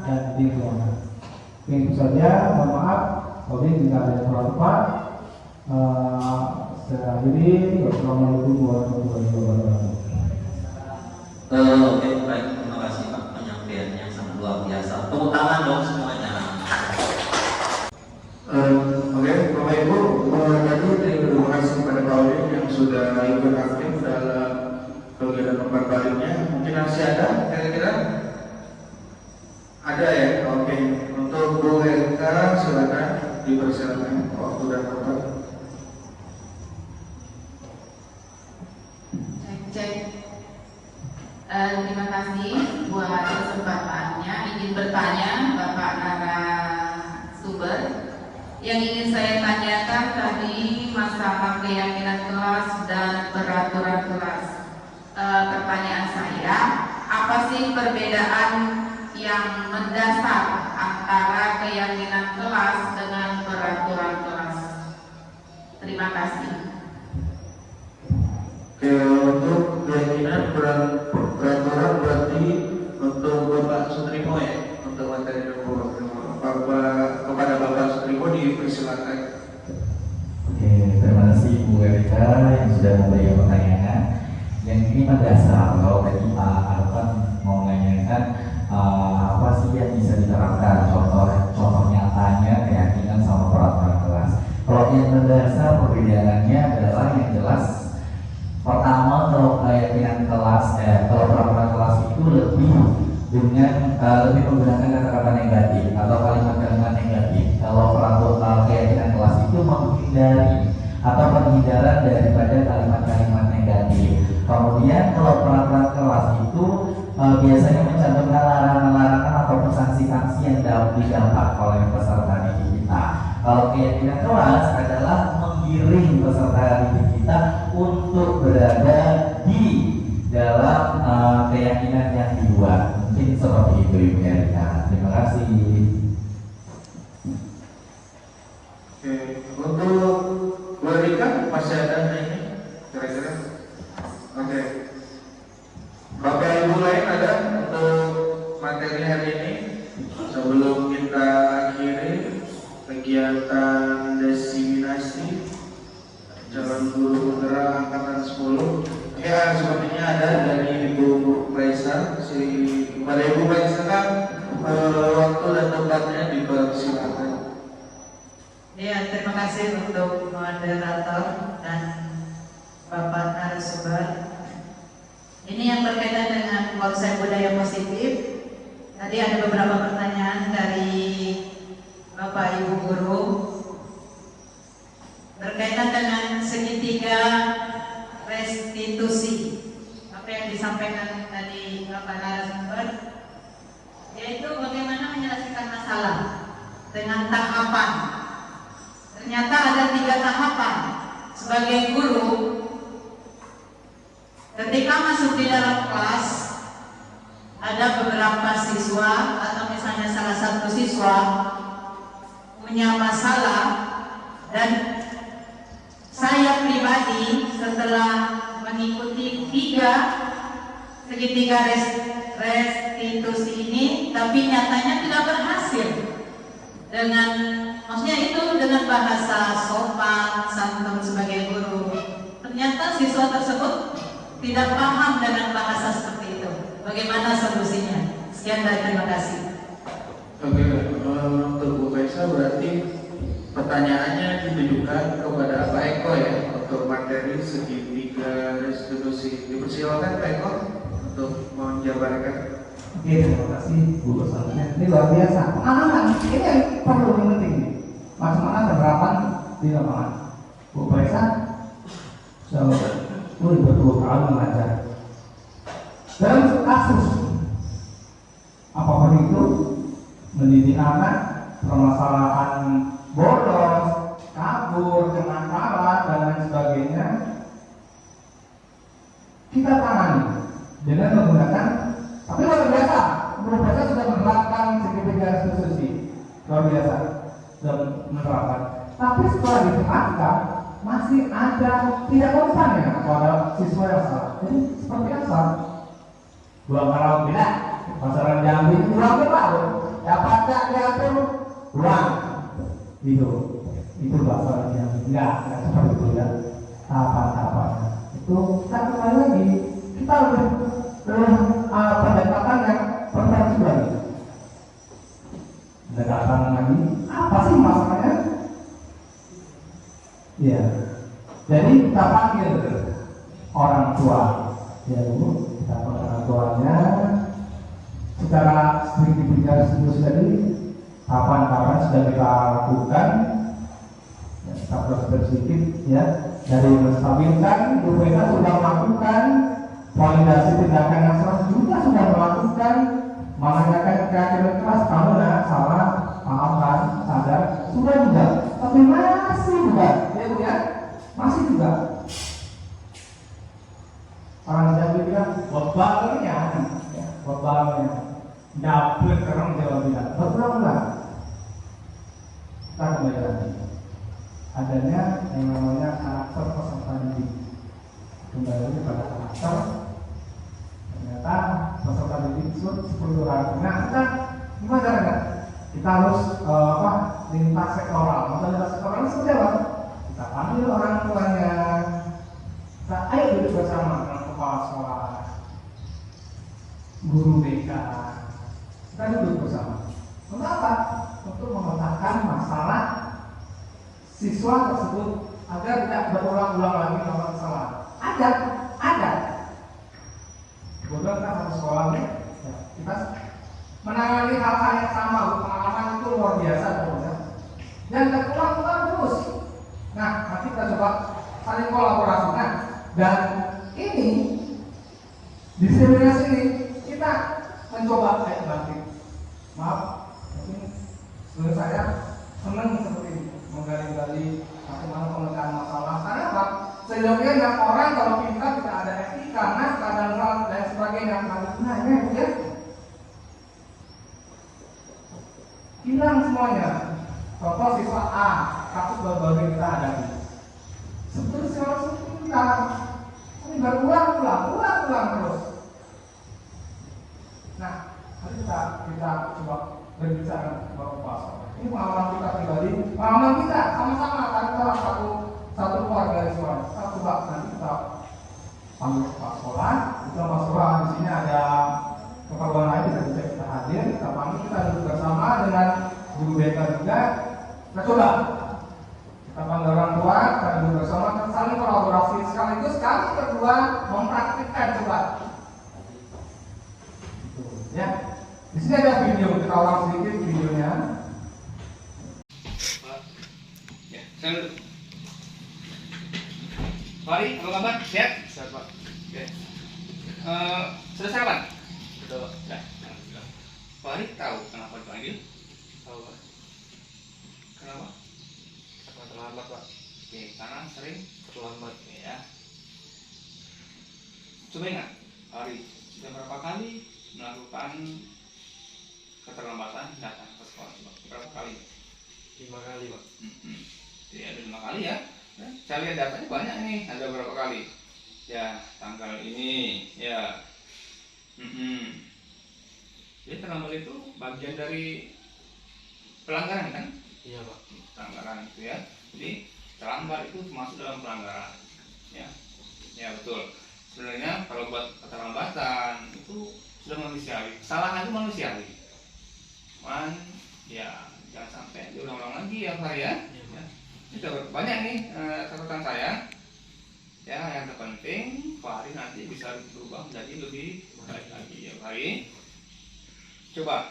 dan lingkungan. Itu saja. Mohon maaf, kalau tidak ada yang lupa. Saya akhiri. Wassalamualaikum warahmatullahi wabarakatuh. Oke, baik, terima kasih Pak, penyampaiannya yang sangat luar biasa. Tepuk tangan dong semuanya. Oke, Bapak Ibu, tadi terima kasih kepada Pak Udin yang sudah ikut aktif dalam kegiatan lomba baliknya. Mungkin masih ada, kira-kira? Ada ya? Oke, untuk Bu Elka silakan dipersilakan waktu dan tempat. Cek. Terima kasih buat kesempatannya. Ingin bertanya Bapak narasumber. Yang ingin saya tanyakan tadi masalah keyakinan kelas dan peraturan kelas. Pertanyaan saya, apa sih perbedaan yang mendasar antara keyakinan kelas dengan peraturan kelas? Terima kasih. Oke, untuk keyakinan peraturan berarti untuk Bapak Sutrimo ya, untuk materi kepada Bapak Sutrimo dipersilakan. Oke, terima kasih Bu Erika yang sudah memberikan pertanyaan. Yang ini mendasar kalau tadi Pak Arfan mau menanyakan apa sih yang bisa diterapkan contoh nyatanya keyakinan sama peraturan kelas. Kalau yang mendasar perbedaannya adalah yang jelas pertama kalau keyakinan kelas kalau peraturan kelas itu lebih menggunakan kata-kata negatif atau kalimat-kalimat negatif. Kalau peraturan keyakinan kelas itu menghindari atau penghindaran daripada kalimat-kalimat negatif. Kemudian kalau peraturan kelas itu biasanya mencantumkan larangan-larangan atau sanksi-sanksi yang dapat didapat oleh peserta didik kita. Kalau keyakinan kelas adalah menggiring peserta didik kita untuk berada di dalam keyakinan yang dibuat. Mungkin seperti itu Ibu Erika. Terima kasih. Oke, untuk Bu Erika masih ada ini kira-kira? Oke. Bapak Ibu lain ada untuk materi hari ini sebelum kita akhiri kegiatan diseminasi calon ya sepertinya ada dari Ibu Raisa. Pada Ibu Raisa kan waktu dan tempatnya dipersilakan. Ya, terima kasih untuk moderator dan Bapak narasumber. Ini yang berkaitan dengan konsep budaya positif. Tadi ada beberapa pertanyaan dari Bapak Ibu guru berkaitan dengan segitiga restitusi. Apa yang disampaikan tadi Bapak narasumber, yaitu bagaimana menyelesaikan masalah dengan tahapan. Ternyata ada 3 tahapan. Sebagai guru, ketika masuk di dalam kelas, ada beberapa siswa atau misalnya salah satu siswa punya masalah, dan saya pribadi setelah mengikuti 3 segitiga restitusi ini, tapi nyatanya tidak berhasil. Dengan maksudnya itu dengan bahasa sopan santun sebagai guru, ternyata siswa tersebut tidak paham dengan bahasa seperti itu. Bagaimana solusinya? Sekian dan terima kasih. Oke, untuk Bu Kaisa berarti pertanyaannya ditujukan kepada Pak Eko ya untuk materi segitiga restitusi. Dipersilakan Pak Eko untuk menjabarkan. Oke, terima kasih Bu Rosalina. Ini luar biasa. Anak-anak, ini yang perlu penting. Bagaimana penerapan di lapangan. Bu Kaisa, sudah berpuluh tahun mengajar. Dalam kasus apapun itu, mendidik anak, permasalahan bolos, kabur, kenakalan dan lain sebagainya, kita tangani dengan menggunakan. Tapi luar biasa, luar biasa sudah menerapkan segitiga restitusi, luar biasa sudah menerapkan. Tapi setelah diterapkan masih ada tidak konstan ya pada siswa yang salah. Jadi seperti apa? Buang karau tidak, pasaran Jambi buang ke laut, dapatnya diatur buang. Itu bahasa Jambi. Enggak seperti itu ya. Apa-apanya itu kita kembali lagi, kita lebih pendekatan yang perspektifan. Pendekatan lagi, apa sih masalahnya? Ya, jadi kita panggil orang tua, ya Bu, kita panggil orang tuanya secara segitiga restitusi tadi, kapan-kapan sudah kita lakukan, ya, kita proses sedikit, ya, dari menstabilkan, Bu Kaisa sudah melakukan validasi tindakan yang salah juga sudah melakukan, menanyakan keyakinan keras kamu nak salah, maafkan, sadar, sudah juga, tapi masih juga, ya Bu ya, masih juga. Orang Jawa bilang bebalnya, ya, bebalnya, dapet orang Jawa bilang, betul enggak? Kita kembali lagi, adanya yang namanya karakter peserta didik. Kembali lagi pada karakter. Ternyata peserta didik itu seperti orang. Nah, kita gimana caranya? Kita harus lintas sektoral. Masa lintas sektoral ini seperti apa? Kita panggil orang tuanya. Kita ayo duduk bersama dengan kepala sekolah, guru BK. Kita duduk bersama. Kenapa? Untuk memetakan masalah siswa tersebut agar tidak berulang-ulang lagi melakukan kesalahan. Ada. Kemudian kita satu sekolah nih, ya, kita menangani hal-hal yang sama, pengalaman itu luar biasa, kemudian dan terulang-ulang terus. Nah, nanti kita coba saling kolaborasi. Nah, dan ini diskriminasi ini kita mencoba kayak bangkit. Maaf, mungkin menurut saya senang seperti ini, menggali-gali bagaimana pemecahan masalah. Karena apa? Sejauhnya orang kalau pintar tidak ada etika, nakal dan sebagainya. Nah, ini ya hilang semuanya. Contoh siswa A, kasus baru-baru yang kita hadapi. Seperti siswa pintar, ini berulang-ulang terus. Nah, nanti kita coba berbicara dengan pasal. Ini pengalaman kita pribadi, pengalaman kita sama-sama. Tadi kita satu keluarga siswa. Kita coba nanti kita panggil kepala sekolah. Itu kepala sekolah di sini ada keperluan lain tidak bisa kita hadir. Kita panggil, kita duduk bersama dengan guru BK juga. Kita coba. Kita panggil orang tua, kita duduk bersama, kita saling kolaborasi sekaligus kami berdua mempraktikkan coba. Ya, di sini ada video, kita ulang sedikit videonya. Ya, saya Fahri, apa kabar? Sehat? Sehat, Pak. Oke. Sudah sarapan? Sudah, Pak. Sudah. Alhamdulillah. Fahri tahu kenapa dipanggil? Tahu, Pak. Kenapa? Karena terlambat, Pak. Oke, karena sering terlambat ya. Coba ingat, Fahri sudah berapa kali melakukan keterlambatan datang ke sekolah? Berapa kali? 5 kali, Pak. Jadi ada 5 kali ya. Saya lihat datanya banyak nih, ada berapa kali? Ya, tanggal ini, ya. Jadi terlambat itu bagian dari pelanggaran kan? Iya, Pak. Pelanggaran itu ya. Jadi terlambat itu termasuk dalam pelanggaran. Ya, ya betul. Sebenarnya kalau buat keterlambatan itu sudah manusiawi. Kesalahan itu manusiawi. Cuman ya jangan sampai diulang-ulang lagi ya, Pak ya. Itu banyak nih catatan saya. Ya, yang terpenting Pak Hari nanti bisa berubah menjadi lebih baik lagi ya, Pak Hari. Coba,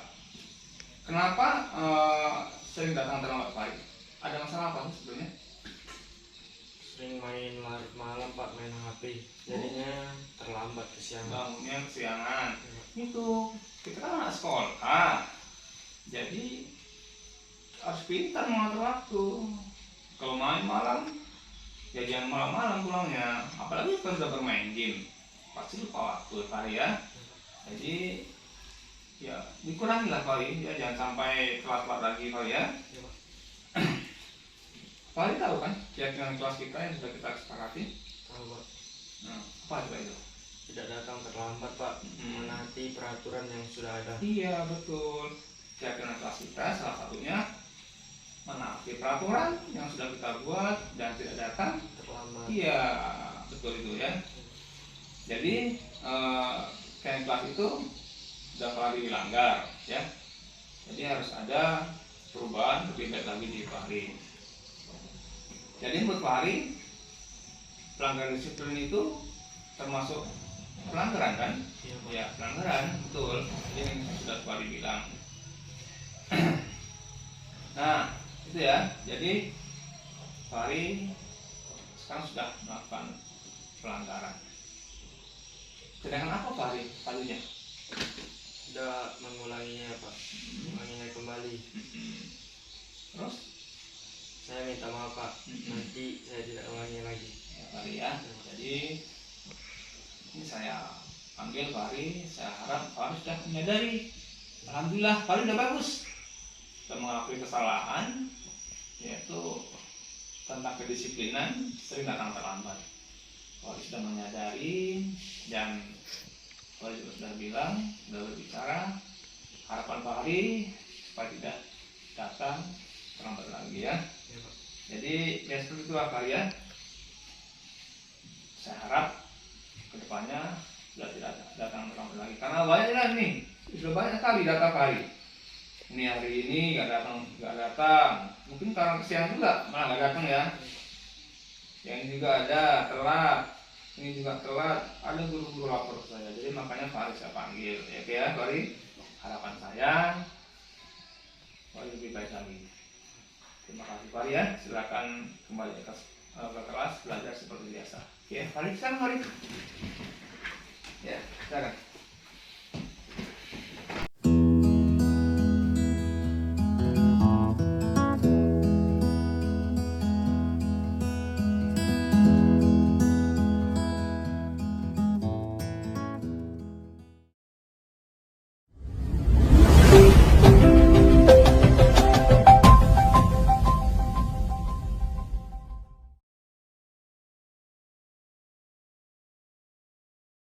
kenapa sering datang terlambat, Pak Hari? Ada masalah apa sih sebenarnya? Sering main larut malam, Pak, main HP. Jadinya terlambat kesiangan. Bangunnya kesiangan. Itu kita kan anak sekolah. Jadi harus pintar mengatur waktu. Kalau main malam, ya jangan malam-malam pulangnya. Apalagi kalau sudah bermain game, pasti lupa waktu, Pak ya. Jadi ya dikurangi lah, Pak ya, jangan sampai telat-telat lagi, Pak ya. Pak tahu kan keyakinan kelas kita yang sudah kita sepakati? Tahu, Pak. Nah, apa coba itu? Tidak datang terlambat, Pak. Menaati peraturan yang sudah ada. Iya, betul. Keyakinan kelas kita salah satunya menaati peraturan yang sudah kita buat dan tidak datang terlambat. Iya, betul itu ya. Jadi keyakinan kelas itu sudah kali dilanggar ya. Jadi harus ada perubahan lebih baik lagi di Pak Hari. Jadi menurut Pak Hari, pelanggaran disiplin itu termasuk pelanggaran kan? Iya, Pak. Ya, pelanggaran, betul. Jadi yang sudah Pak Hari bilang. Nah, itu ya. Jadi Pak Hari sekarang sudah melakukan pelanggaran. Sedangkan apa Pak Hari palunya? Tidak mengulanginya, Pak. Mengulanginya kembali. Terus? Saya minta maaf, Pak. Nanti saya tidak ulangi lagi. Ya, Pak Hari ya. Jadi ini saya panggil Pak Hari. Saya harap Pak Hari sudah menyadari. Alhamdulillah Pak Hari sudah bagus. Sudah mengakui kesalahan, yaitu tentang kedisiplinan sering datang terlambat. Pak Hari sudah menyadari dan Pak Hari juga sudah bilang, sudah berbicara. Harapan Pak Hari supaya tidak datang terlambat lagi ya. Ya, Pak. Jadi ya seperti itu Pak Hari ya. Saya harap kedepannya sudah tidak datang terlambat lagi. Karena banyak nih, sudah banyak kali data Pak Hari. Ini hari ini nggak datang. Mungkin karena kesian juga malah nggak datang ya. Yang ini juga ada telat, ini juga telat. Ada guru-guru lapor ke saya. Jadi makanya Pak Hari saya panggil. Ya, oke ya Pak Hari. Harapan saya Pak Hari lebih baik lagi. Terima kasih Pak Hari ya. Silakan kembali ke kelas belajar seperti biasa. Oke, Pak Hari sekarang Pak Hari. Ya, silakan.